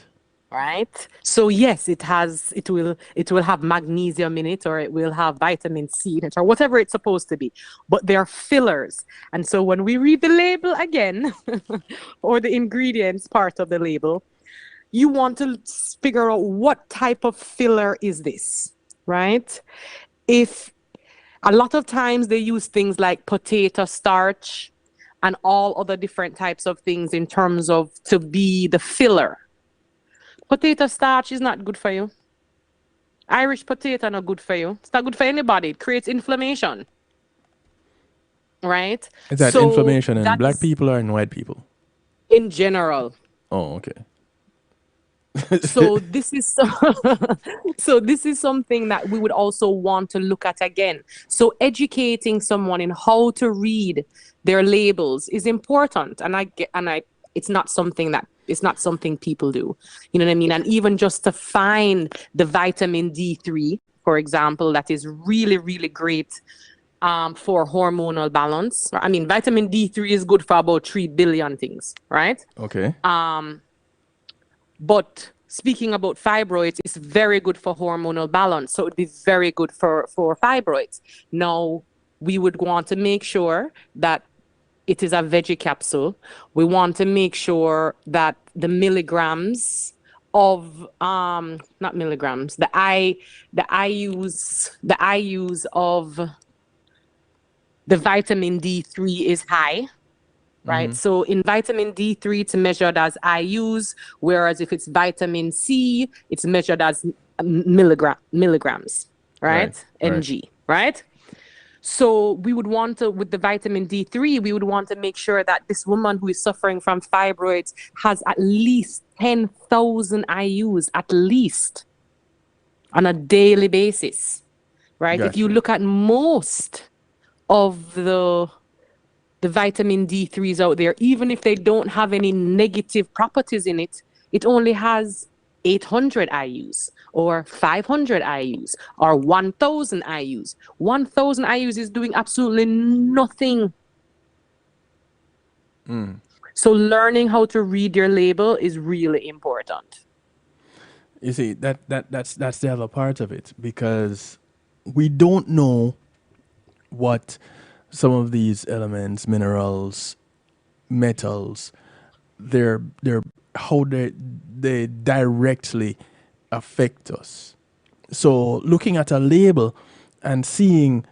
Speaker 3: right? So yes, it will have magnesium in it, or it will have vitamin C in it, or whatever it's supposed to be. But they're fillers. And so when we read the label again, or the ingredients part of the label, you want to figure out what type of filler is this, right? If a lot of times they use things like potato starch and all other different types of things in terms of to be the filler. Potato starch is not good for you. Irish potato not good for you. It's not good for anybody. It creates inflammation, right?
Speaker 2: Is that
Speaker 3: So
Speaker 2: inflammation in
Speaker 3: that
Speaker 2: black
Speaker 3: is
Speaker 2: people or in white people?
Speaker 3: in general.
Speaker 2: Oh, okay.
Speaker 3: So this is so this is something that we would also want to look at again. So educating someone in how to read their labels is important, and it's not something people do. You know what I mean? And even just to find the vitamin D3, for example, that is really, really great for hormonal balance. I mean, vitamin D3 is good for about 3 billion things, right?
Speaker 2: Okay.
Speaker 3: But speaking about fibroids, it's very good for hormonal balance. So it'd be very good for fibroids. Now, we would want to make sure that it is a veggie capsule. We want to make sure that the milligrams of not milligrams, the IUs of the vitamin D3 is high. Right. So in vitamin D3, it's measured as IUs, whereas if it's vitamin C, it's measured as milligrams, right? Mg, right? So we would want to, with the vitamin D3, we would want to make sure that this woman who is suffering from fibroids has at least 10,000 IUs, at least on a daily basis, right? If you look at most of the vitamin D3s out there, even if they don't have any negative properties in it, it only has 800 IUs or 500 IUs or 1,000 IUs. 1,000 IUs is doing absolutely nothing. So learning how to read your label is really important.
Speaker 2: You see, that's the other part of it, because we don't know what some of these elements, minerals, metals, they're how they directly affect us. So looking at a label and seeing,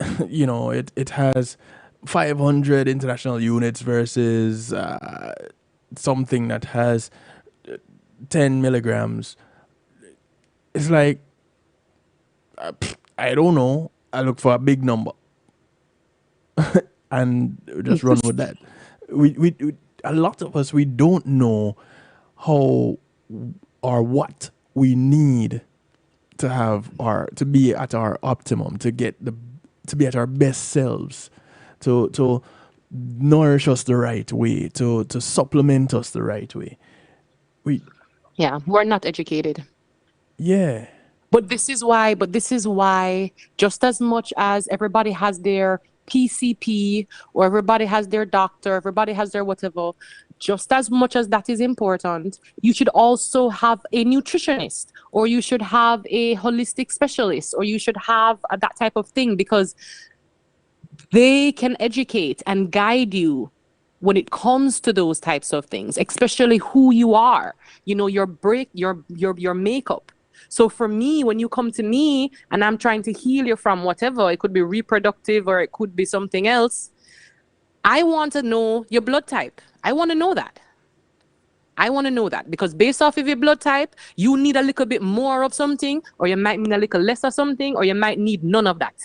Speaker 2: it has 500 international units versus something that has 10 milligrams. It's like, I don't know. I look for a big number and just run with that. We a lot of us, we don't know how or what we need to have to be at our optimum, to be at our best selves, to nourish us the right way, to supplement us the right way.
Speaker 3: We're not educated.
Speaker 2: Yeah.
Speaker 3: But this is why, just as much as everybody has their PCP or everybody has their doctor, everybody has their whatever, just as much as that is important, you should also have a nutritionist, or you should have a holistic specialist, or you should have that type of thing, because they can educate and guide you when it comes to those types of things, especially who you are, your makeup. So for me, when you come to me and I'm trying to heal you from whatever, it could be reproductive or it could be something else, I want to know your blood type. I want to know that. Because based off of your blood type, you need a little bit more of something, or you might need a little less of something, or you might need none of that.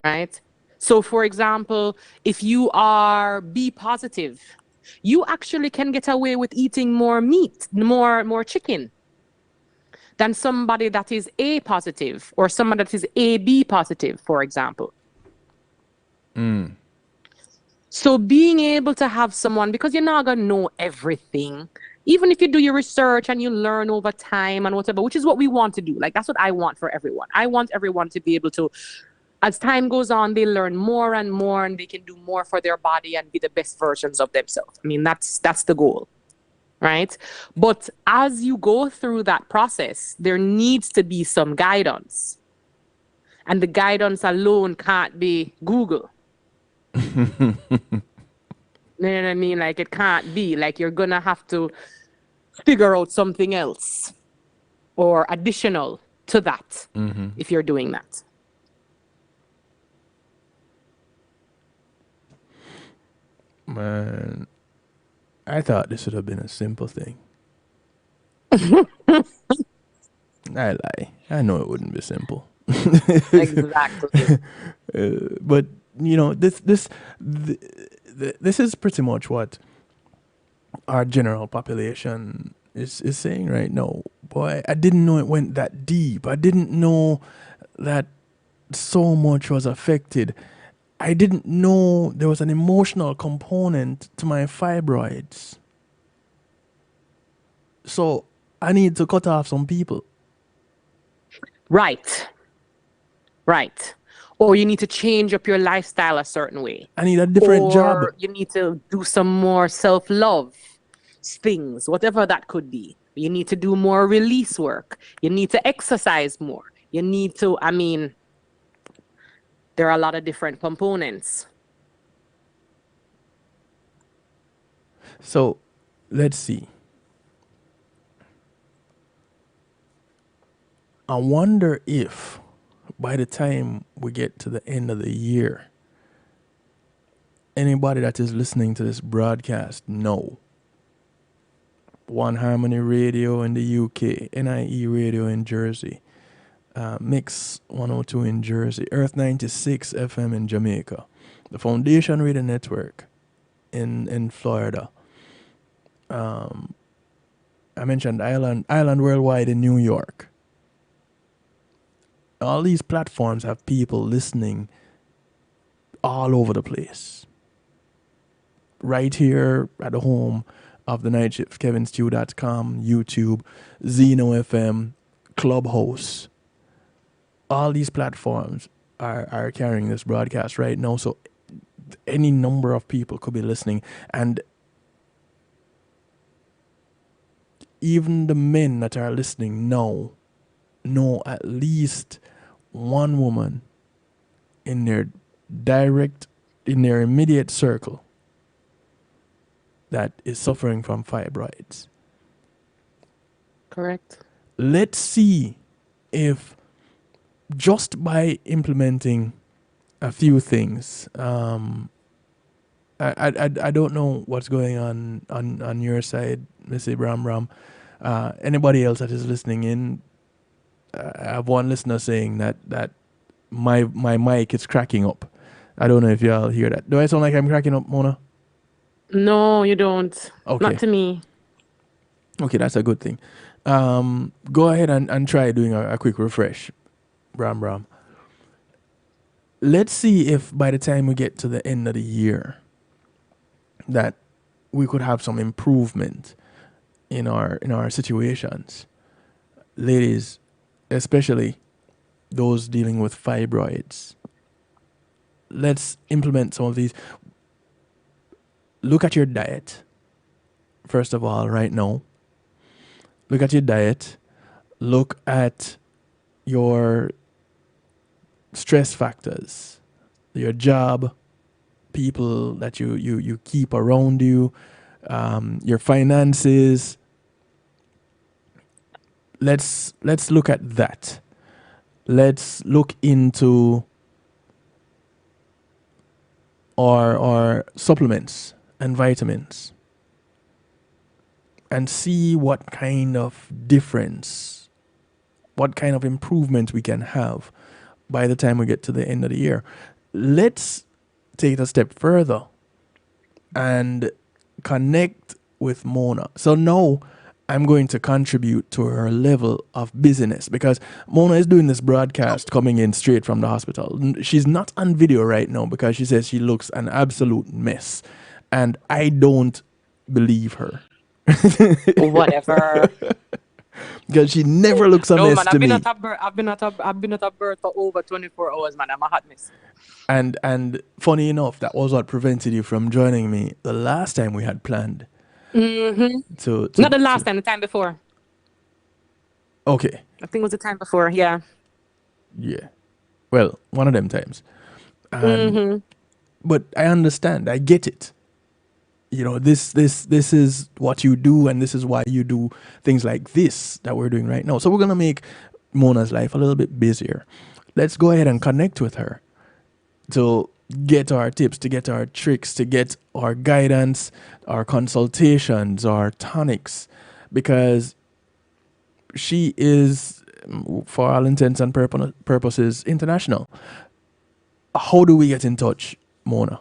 Speaker 3: Right? So for example, if you are B positive, you actually can get away with eating more meat, more chicken, than somebody that is A positive or someone that is AB positive, for example. So being able to have someone, because you're not going to know everything, even if you do your research and you learn over time and whatever, which is what we want to do. Like, that's what I want for everyone. I want everyone to be able to, as time goes on, they learn more and more, and they can do more for their body and be the best versions of themselves. I mean, that's the goal. right? But as you go through that process, there needs to be some guidance. And the guidance alone can't be Google. You know what I mean? Like, it can't be. Like, you're going to have to figure out something else or additional to that if you're doing that.
Speaker 2: Man, I thought this would have been a simple thing. I lie. I know it wouldn't be simple.
Speaker 3: Exactly.
Speaker 2: But you know, this is pretty much what our general population is saying right now. Boy, I didn't know it went that deep. I didn't know that so much was affected. I didn't know there was an emotional component to my fibroids. So I need to cut off some people.
Speaker 3: Right. Or you need to change up your lifestyle a certain way.
Speaker 2: I need a different job.
Speaker 3: Or you need to do some more self-love things, whatever that could be. You need to do more release work. You need to exercise more. You need to, there are a lot of different components.
Speaker 2: So let's see. I wonder if by the time we get to the end of the year, anybody that is listening to this broadcast know One Harmony Radio in the UK, NIE Radio in Jersey, Mix 102 in Jersey, Earth 96 FM in Jamaica, the Foundation Radio Network in Florida. I mentioned Island Worldwide in New York. All these platforms have people listening all over the place. Right here at the home of the night shift, kevinstew.com, YouTube, Zeno FM, Clubhouse. All these platforms are carrying this broadcast right now. So any number of people could be listening. And even the men that are listening now know at least one woman in their immediate circle that is suffering from fibroids.
Speaker 3: Correct.
Speaker 2: Let's see if just by implementing a few things, I don't know what's going on your side, Missy Bram. Anybody else that is listening in, I have one listener saying that my mic is cracking up. I don't know if y'all hear that. Do I sound like I'm cracking up, Mona?
Speaker 3: No, you don't.
Speaker 2: Okay.
Speaker 3: Not to me.
Speaker 2: Okay, that's a good thing. Go ahead and try doing a quick refresh, Bram. Let's see if by the time we get to the end of the year that we could have some improvement in our situations. Ladies, especially those dealing with fibroids, let's implement some of these. Look at your diet, first of all, right now. Look at your diet. Look at your stress factors, your job, people that you keep around you, your finances. Let's look at that. Let's look into our supplements and vitamins and see what kind of difference, what kind of improvement we can have by the time we get to the end of the year. Let's take it a step further and connect with Mona. So now I'm going to contribute to her level of busyness because Mona is doing this broadcast coming in straight from the hospital. She's not on video right now because she says she looks an absolute mess. And I don't believe her.
Speaker 3: Whatever.
Speaker 2: Because she never looks a mess to me.
Speaker 3: I've been at a birth for over 24 hours, man. I'm a hot mess.
Speaker 2: And funny enough, that was what prevented you from joining me the last time we had planned.
Speaker 3: Not the last
Speaker 2: to
Speaker 3: time, the time before.
Speaker 2: okay,
Speaker 3: I think it was the time before. Yeah.
Speaker 2: yeah. Well, one of them times. And
Speaker 3: Mm-hmm.
Speaker 2: but I understand. I get it. You know, this is what you do, and this is why you do things like this that we're doing right now. So we're gonna make Mona's life a little bit busier. Let's go ahead and connect with her to get our tips, to get our tricks, to get our guidance, our consultations, our tonics, because she is, for all intents and purposes, international. How do we get in touch, Mona?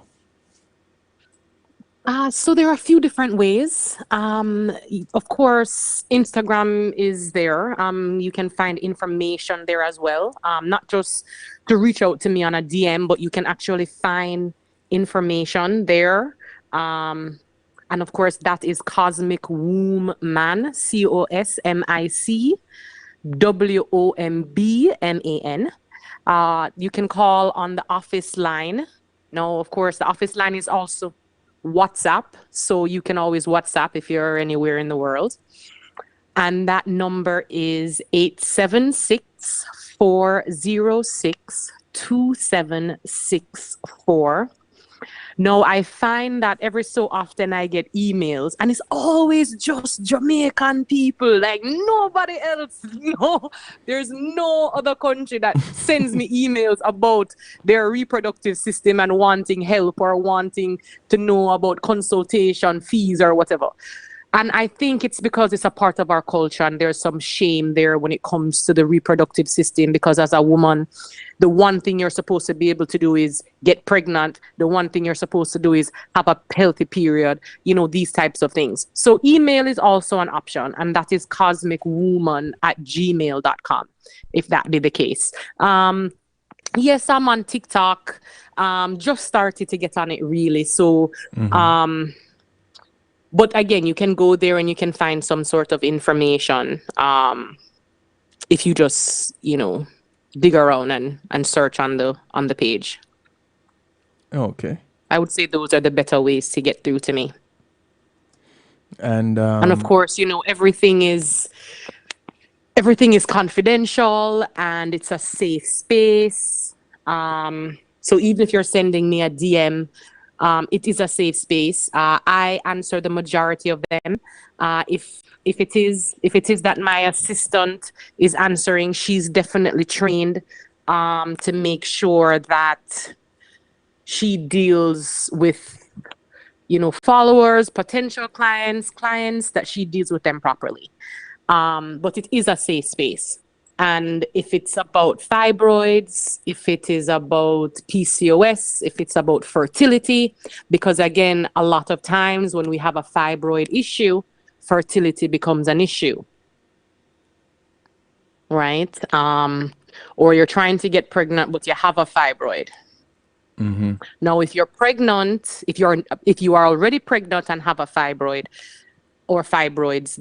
Speaker 3: So there are a few different ways. Of course, Instagram is there. You can find information there as well. Not just to reach out to me on a DM, but you can actually find information there. And of course, that is Cosmic Womb Man, CosmicWombman. You can call on the office line. No, of course, the office line is also WhatsApp. So you can always WhatsApp if you're anywhere in the world. And that number is 876-406-2764. No, I find that every so often I get emails, and it's always just Jamaican people, like nobody else. No, there's no other country that sends me emails about their reproductive system and wanting help or wanting to know about consultation fees or whatever. And I think it's because it's a part of our culture, and there's some shame there when it comes to the reproductive system, because as a woman, the one thing you're supposed to be able to do is get pregnant. The one thing you're supposed to do is have a healthy period, these types of things. So email is also an option, and that is cosmicwoman@gmail.com, if that be the case. Yes, I'm on TikTok. Just started to get on it really. So, but again, you can go there and you can find some sort of information if you just, dig around and search on the page.
Speaker 2: Okay.
Speaker 3: I would say those are the better ways to get through to me.
Speaker 2: And
Speaker 3: of course, everything is confidential and it's a safe space. So even if you're sending me a DM, it is a safe space. I answer the majority of them. If it is that my assistant is answering, she's definitely trained to make sure that she deals with followers, potential clients, that she deals with them properly. But it is a safe space. And if it's about fibroids, if it is about PCOS, if it's about fertility, because again, a lot of times when we have a fibroid issue, fertility becomes an issue, right? Or you're trying to get pregnant, but you have a fibroid. Now, if you're pregnant, if you are already pregnant and have a fibroid or fibroids,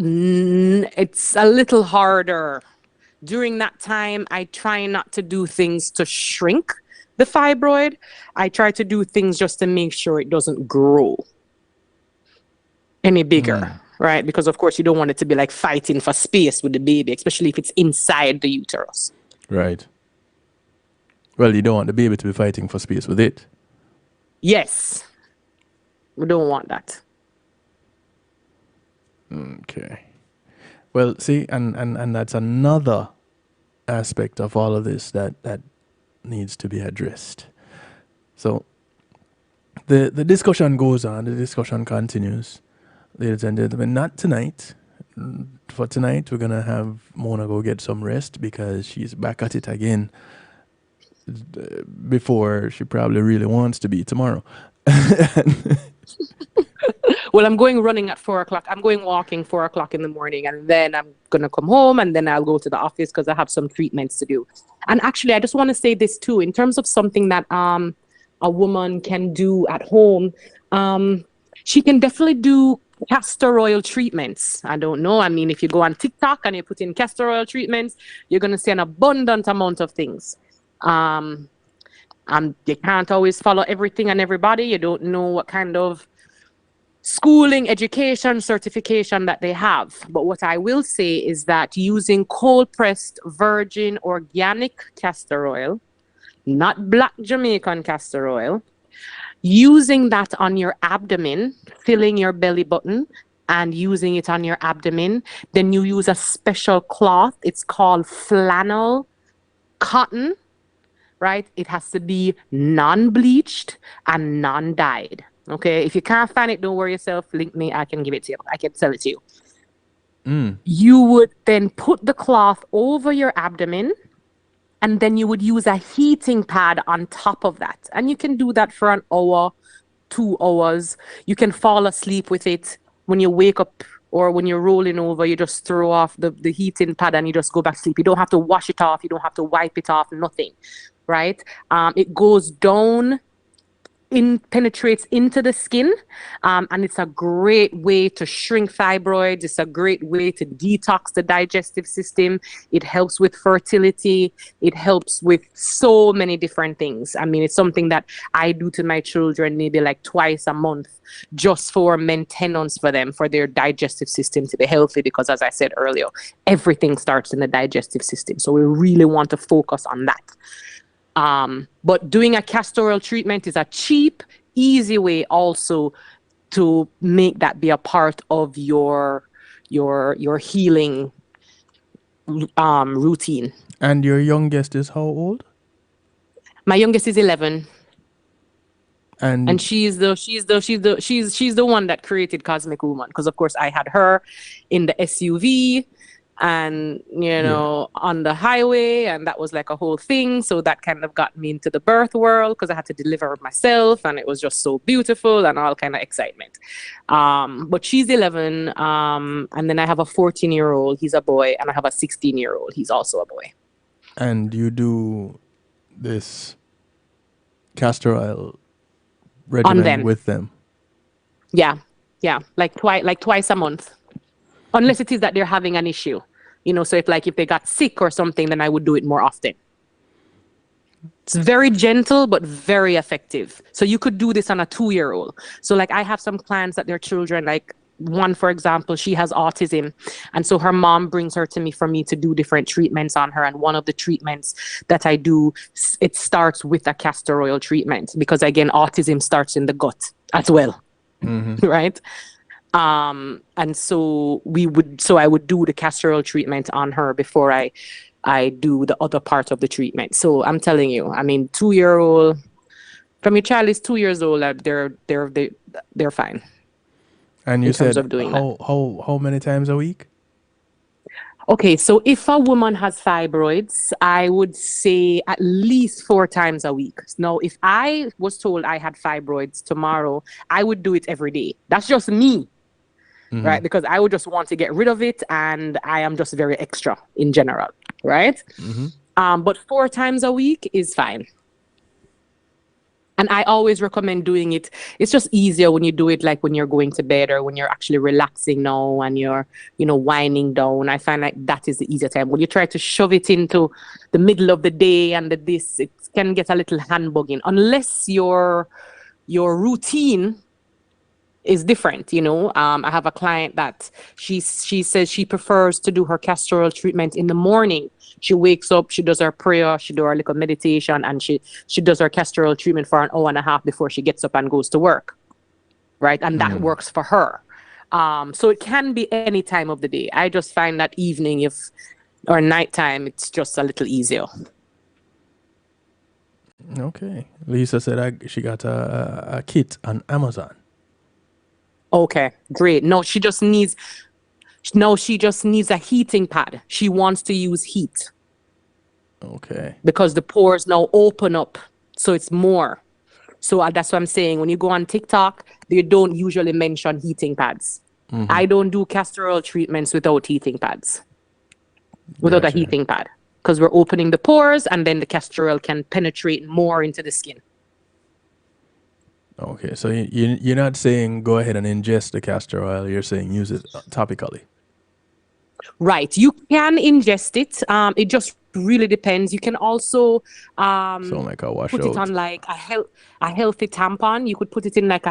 Speaker 3: it's a little harder. During that time, I try not to do things to shrink the fibroid. I try to do things just to make sure it doesn't grow any bigger, right? Because of course you don't want it to be like fighting for space with the baby, especially if it's inside the uterus.
Speaker 2: Right. Well, you don't want the baby to be fighting for space with it.
Speaker 3: Yes. We don't want that.
Speaker 2: Okay. Well, see, and that's another aspect of all of this that needs to be addressed. So the discussion goes on, the discussion continues. Ladies and gentlemen, not tonight. For tonight, we're going to have Mona go get some rest because she's back at it again before she probably really wants to be tomorrow.
Speaker 3: Well, I'm going running at 4:00. I'm going walking 4:00 in the morning, and then I'm going to come home, and then I'll go to the office because I have some treatments to do. And actually, I just want to say this too, in terms of something that a woman can do at home. She can definitely do castor oil treatments. I don't know. I mean, if you go on TikTok and you put in castor oil treatments, you're going to see an abundant amount of things. You can't always follow everything and everybody. You don't know what kind of schooling, education, certification that they have. But what I will say is that using cold pressed virgin organic castor oil, not black Jamaican castor oil, using that on your abdomen, filling your belly button and using it on your abdomen, then you use a special cloth. It's called flannel cotton, right? It has to be non-bleached and non-dyed. Okay, if you can't find it, don't worry yourself. Link me, I can give it to you. I can sell it to you. You would then put the cloth over your abdomen, and then you would use a heating pad on top of that. And you can do that for an hour, 2 hours. You can fall asleep with it. When you wake up or when you're rolling over, you just throw off the heating pad and you just go back to sleep. You don't have to wash it off. You don't have to wipe it off, nothing, right? It goes down, penetrates into the skin, and it's a great way to shrink fibroids. It's a great way to detox the digestive system. It helps with fertility. It helps with so many different things. I mean, it's something that I do to my children maybe like twice a month, just for maintenance for them, for their digestive system to be healthy, because as I said earlier, everything starts in the digestive system. So we really want to focus on that. But doing a castor oil treatment is a cheap, easy way also to make that be a part of your healing routine.
Speaker 2: And your youngest is how old?
Speaker 3: My youngest is 11.
Speaker 2: And
Speaker 3: she's the one that created Cosmic Woman, because of course I had her in the SUV and on the highway, and that was like a whole thing. So that kind of got me into the birth world, because I had to deliver myself, and it was just so beautiful and all kind of excitement. But she's 11, and then I have a 14-year-old, he's a boy, and I have a 16-year-old, he's also a boy.
Speaker 2: And you do this castor oil regimen with them?
Speaker 3: Yeah, like twice a month, unless it is that they're having an issue. So if they got sick or something, then I would do it more often. It's very gentle, but very effective. So you could do this on a 2-year-old. So like I have some clients that their children, like one, for example, she has autism. And so her mom brings her to me for me to do different treatments on her. And one of the treatments that I do, it starts with a castor oil treatment, because again, autism starts in the gut as well. Right? And so I would do the castor oil treatment on her before I do the other part of the treatment. So I'm telling you, I mean, 2-year-old, from your child is 2 years old, they're fine.
Speaker 2: And you said
Speaker 3: of doing
Speaker 2: how many times a week?
Speaker 3: Okay, so if a woman has fibroids, I would say at least 4 times a week. Now, if I was told I had fibroids tomorrow, I would do it every day. That's just me. Right? Because I would just want to get rid of it, and I am just very extra in general, right? But 4 times a week is fine. And I always recommend doing it. It's just easier when you do it like when you're going to bed, or when you're actually relaxing now and you're, winding down. I find like that is the easier time. When you try to shove it into the middle of the day and it can get a little hand-bugging, unless your routine is different. I have a client that she says she prefers to do her castor oil treatment in the morning. She wakes up, she does her prayer, she does her little meditation, and she does her castor oil treatment for an hour and a half before she gets up and goes to work, right? And that works for her. So it can be any time of the day. I just find that evening or nighttime, it's just a little easier.
Speaker 2: Okay. Lisa said she got a kit on Amazon.
Speaker 3: Okay, great. No, she just needs a heating pad. She wants to use heat.
Speaker 2: Okay.
Speaker 3: Because the pores now open up, so it's more. So that's what I'm saying. When you go on TikTok, they don't usually mention heating pads. I don't do castor oil treatments without heating pads. Without a heating pad. Because we're opening the pores, and then the castor oil can penetrate more into the skin.
Speaker 2: Okay, so you're not saying go ahead and ingest the castor oil. You're saying use it topically.
Speaker 3: Right. You can ingest it. It just really depends. You can also
Speaker 2: So like a
Speaker 3: put it on
Speaker 2: washout.
Speaker 3: like a healthy tampon. You could put it in like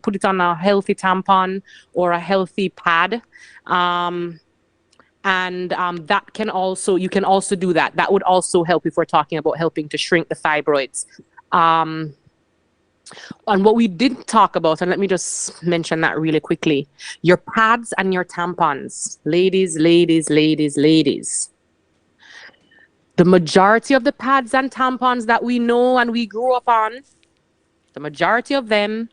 Speaker 3: put it on a healthy tampon or a healthy pad. And that can also, you can also do that. That would also help if we're talking about helping to shrink the fibroids. And what we didn't talk about, and let me just mention that really quickly, your pads and your tampons. Ladies, ladies, ladies, ladies. The majority of the pads and tampons that we know and we grew up on, the majority of them,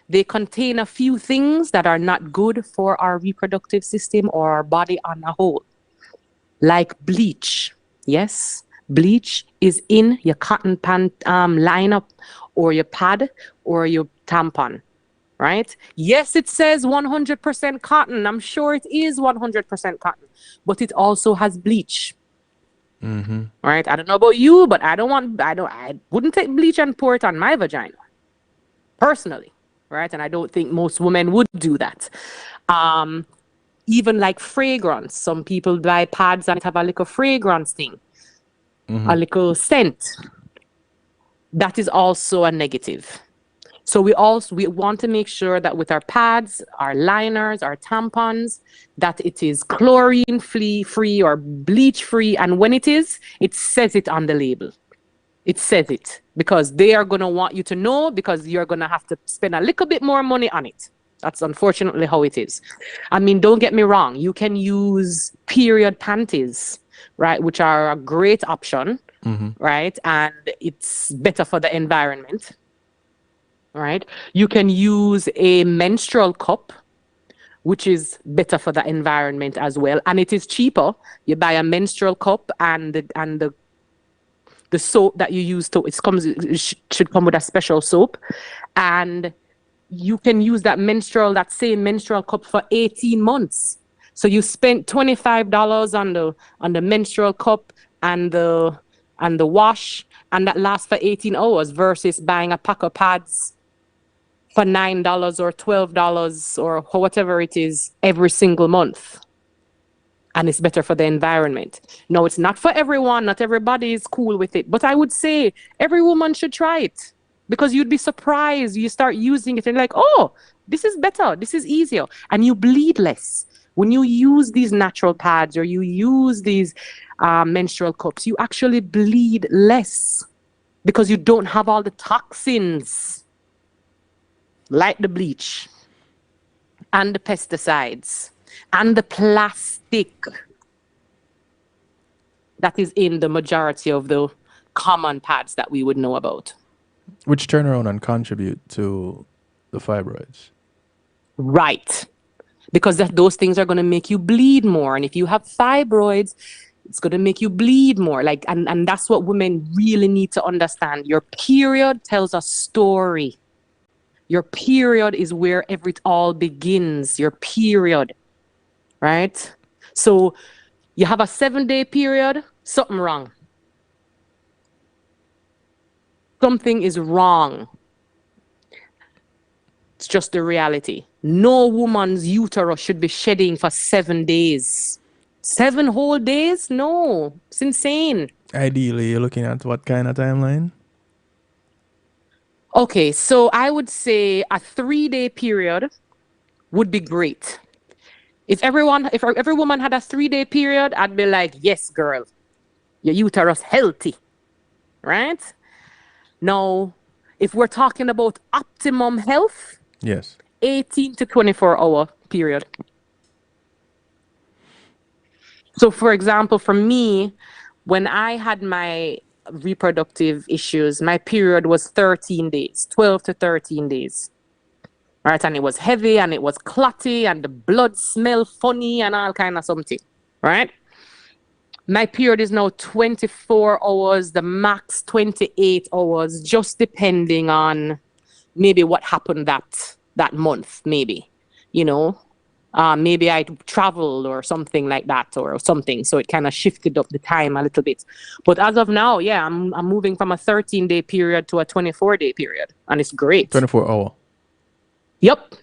Speaker 3: they contain a few things that are not good for our reproductive system or our body on a whole, like bleach. Yes, bleach is in your cotton pant lineup or your pad or your tampon, right? Yes, it says 100% cotton. I'm sure it is 100% cotton, but it also has bleach. Right? I don't know about you, but I wouldn't take bleach and pour it on my vagina, personally, right? And I don't think most women would do that. Even like fragrance, some people buy pads and have a little fragrance thing, a little scent. That is also a negative. So we want to make sure that with our pads, our liners, our tampons, that it is chlorine free or bleach free. And when it is, it says it on the label. It says it because they are going to want you to know, because you're going to have to spend a little bit more money on it. That's unfortunately how it is. I mean, don't get me wrong. You can use period panties, right, which are a great option, right? And it's better for the environment. Right? You can use a menstrual cup, which is better for the environment as well, and it is cheaper. You buy a menstrual cup and the soap that you use it should come with a special soap, and you can use that same menstrual cup for 18 months. So you spent $25 on the menstrual cup and the wash, and that lasts for 18 hours versus buying a pack of pads for $9 or $12 or whatever it is every single month. And it's better for the environment. No, it's not for everyone. Not everybody is cool with it. But I would say every woman should try it, because you'd be surprised. You start using it and like, oh, this is better. This is easier. And you bleed less. When you use these natural pads or you use these menstrual cups, you actually bleed less because you don't have all the toxins like the bleach and the pesticides and the plastic that is in the majority of the common pads that we would know about.
Speaker 2: Which turn around and contribute to the fibroids.
Speaker 3: Right. Because those things are going to make you bleed more. And if you have fibroids, it's going to make you bleed more. And that's what women really need to understand. Your period tells a story. Your period is where it all begins. Your period, right? So you have a 7-day period, something wrong. Something is wrong. It's just the reality. No woman's uterus should be shedding for 7 days. 7 whole days? No, it's insane.
Speaker 2: Ideally, you're looking at what kind of timeline?
Speaker 3: Okay, so I would say a 3-day period would be great. If every woman had a 3-day period, I'd be like, yes, girl, your uterus healthy, right? Now, if we're talking about optimum health,
Speaker 2: Yes.
Speaker 3: 18 to 24-hour period. So, for example, for me, when I had my reproductive issues, my period was 13 days, 12 to 13 days. Right, and it was heavy and it was clotty and the blood smelled funny and all kind of something, right? My period is now 24 hours, the max 28 hours, just depending on maybe what happened that month, maybe, you know. Maybe I traveled or something like that or something. So it kind of shifted up the time a little bit. But as of now, yeah, I'm moving from a 13-day period to a 24-day period. And it's great.
Speaker 2: 24 hour.
Speaker 3: Yep.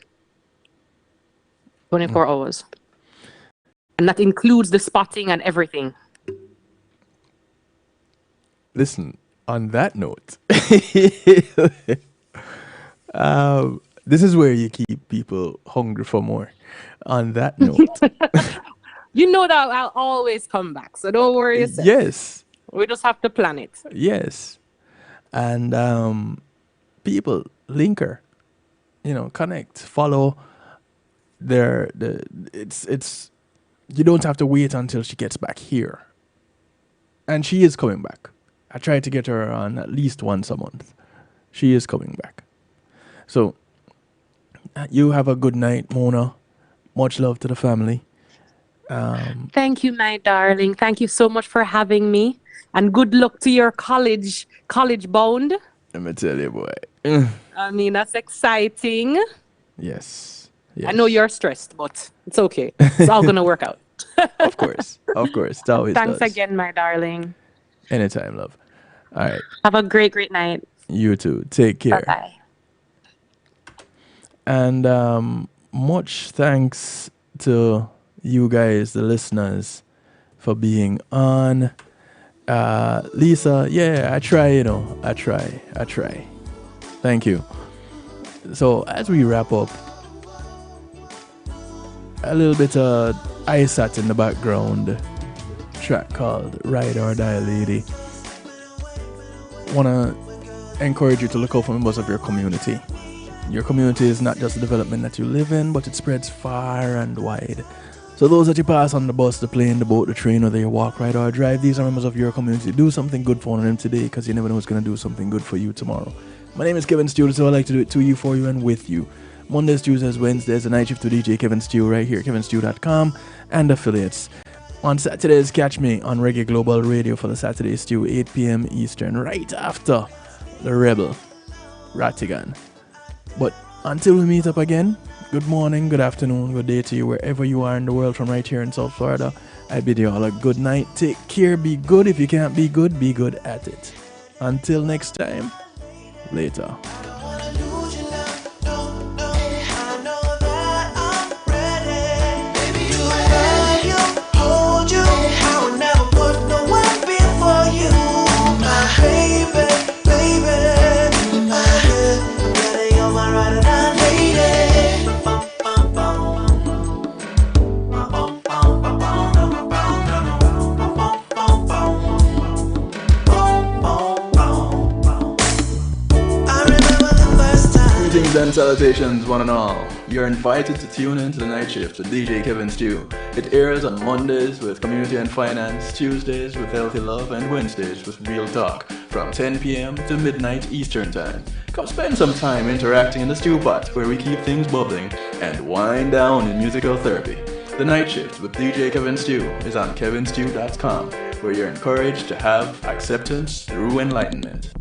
Speaker 3: 24 hours. And that includes the spotting and everything.
Speaker 2: Listen, on that note, this is where you keep people hungry for more. On that note,
Speaker 3: You know that I'll always come back, so don't worry yourself.
Speaker 2: yes,
Speaker 3: We just have to plan it.
Speaker 2: yes. And people, linker, connect, follow it's you don't have to wait until she gets back here. And she is coming back. I try to get her on at least once a month. She is coming back. So you have a good night, Mona. Much love to the family.
Speaker 3: Thank you, my darling. Thank you so much for having me. And good luck to your college bound.
Speaker 2: Let me tell you, boy.
Speaker 3: I mean, that's exciting.
Speaker 2: Yes.
Speaker 3: I know
Speaker 2: Yes.
Speaker 3: you're stressed, but it's okay. It's all gonna work out.
Speaker 2: Of course. Of course. It always
Speaker 3: Thanks
Speaker 2: does.
Speaker 3: again, my darling.
Speaker 2: Anytime, love. All right.
Speaker 3: Have a great night.
Speaker 2: You too. Take
Speaker 3: Bye
Speaker 2: care.
Speaker 3: bye.
Speaker 2: And much thanks to you guys, the listeners, for being on. Lisa, yeah, I try. I try. Thank you. So as we wrap up, a little bit of ISAT in the background, track called Ride or Die Lady. Wanna encourage you to look out for members of your community. Your community is not just the development that you live in, but it spreads far and wide. So those that you pass on the bus, the plane, the boat, the train, whether you walk, ride, or drive, these are members of your community. Do something good for one of them today, because you never know who's going to do something good for you tomorrow. My name is Kevin Stew, so I like to do it to you, for you, and with you. Mondays, Tuesdays, Wednesdays, the night shift with DJ Kevin Stew right here, kevinstew.com, and affiliates. On Saturdays, catch me on Reggae Global Radio for the Saturday Stew, 8 p.m. Eastern, right after the Rebel, Ratigan. But until we meet up again, good morning, good afternoon, good day to you wherever you are in the world from right here in South Florida. I bid you all a good night. Take care, be good. If you can't be good at it. Until next time, later. Greetings and salutations, one and all. You're invited to tune in to the night shift with DJ Kevin Stew. It airs on Mondays with Community and Finance, Tuesdays with Healthy Love, and Wednesdays with Real Talk from 10 p.m. to midnight Eastern Time. Come spend some time interacting in the stew pot where we keep things bubbling and wind down in musical therapy. The night shift with DJ Kevin Stew is on kevinstew.com, where you're encouraged to have acceptance through enlightenment.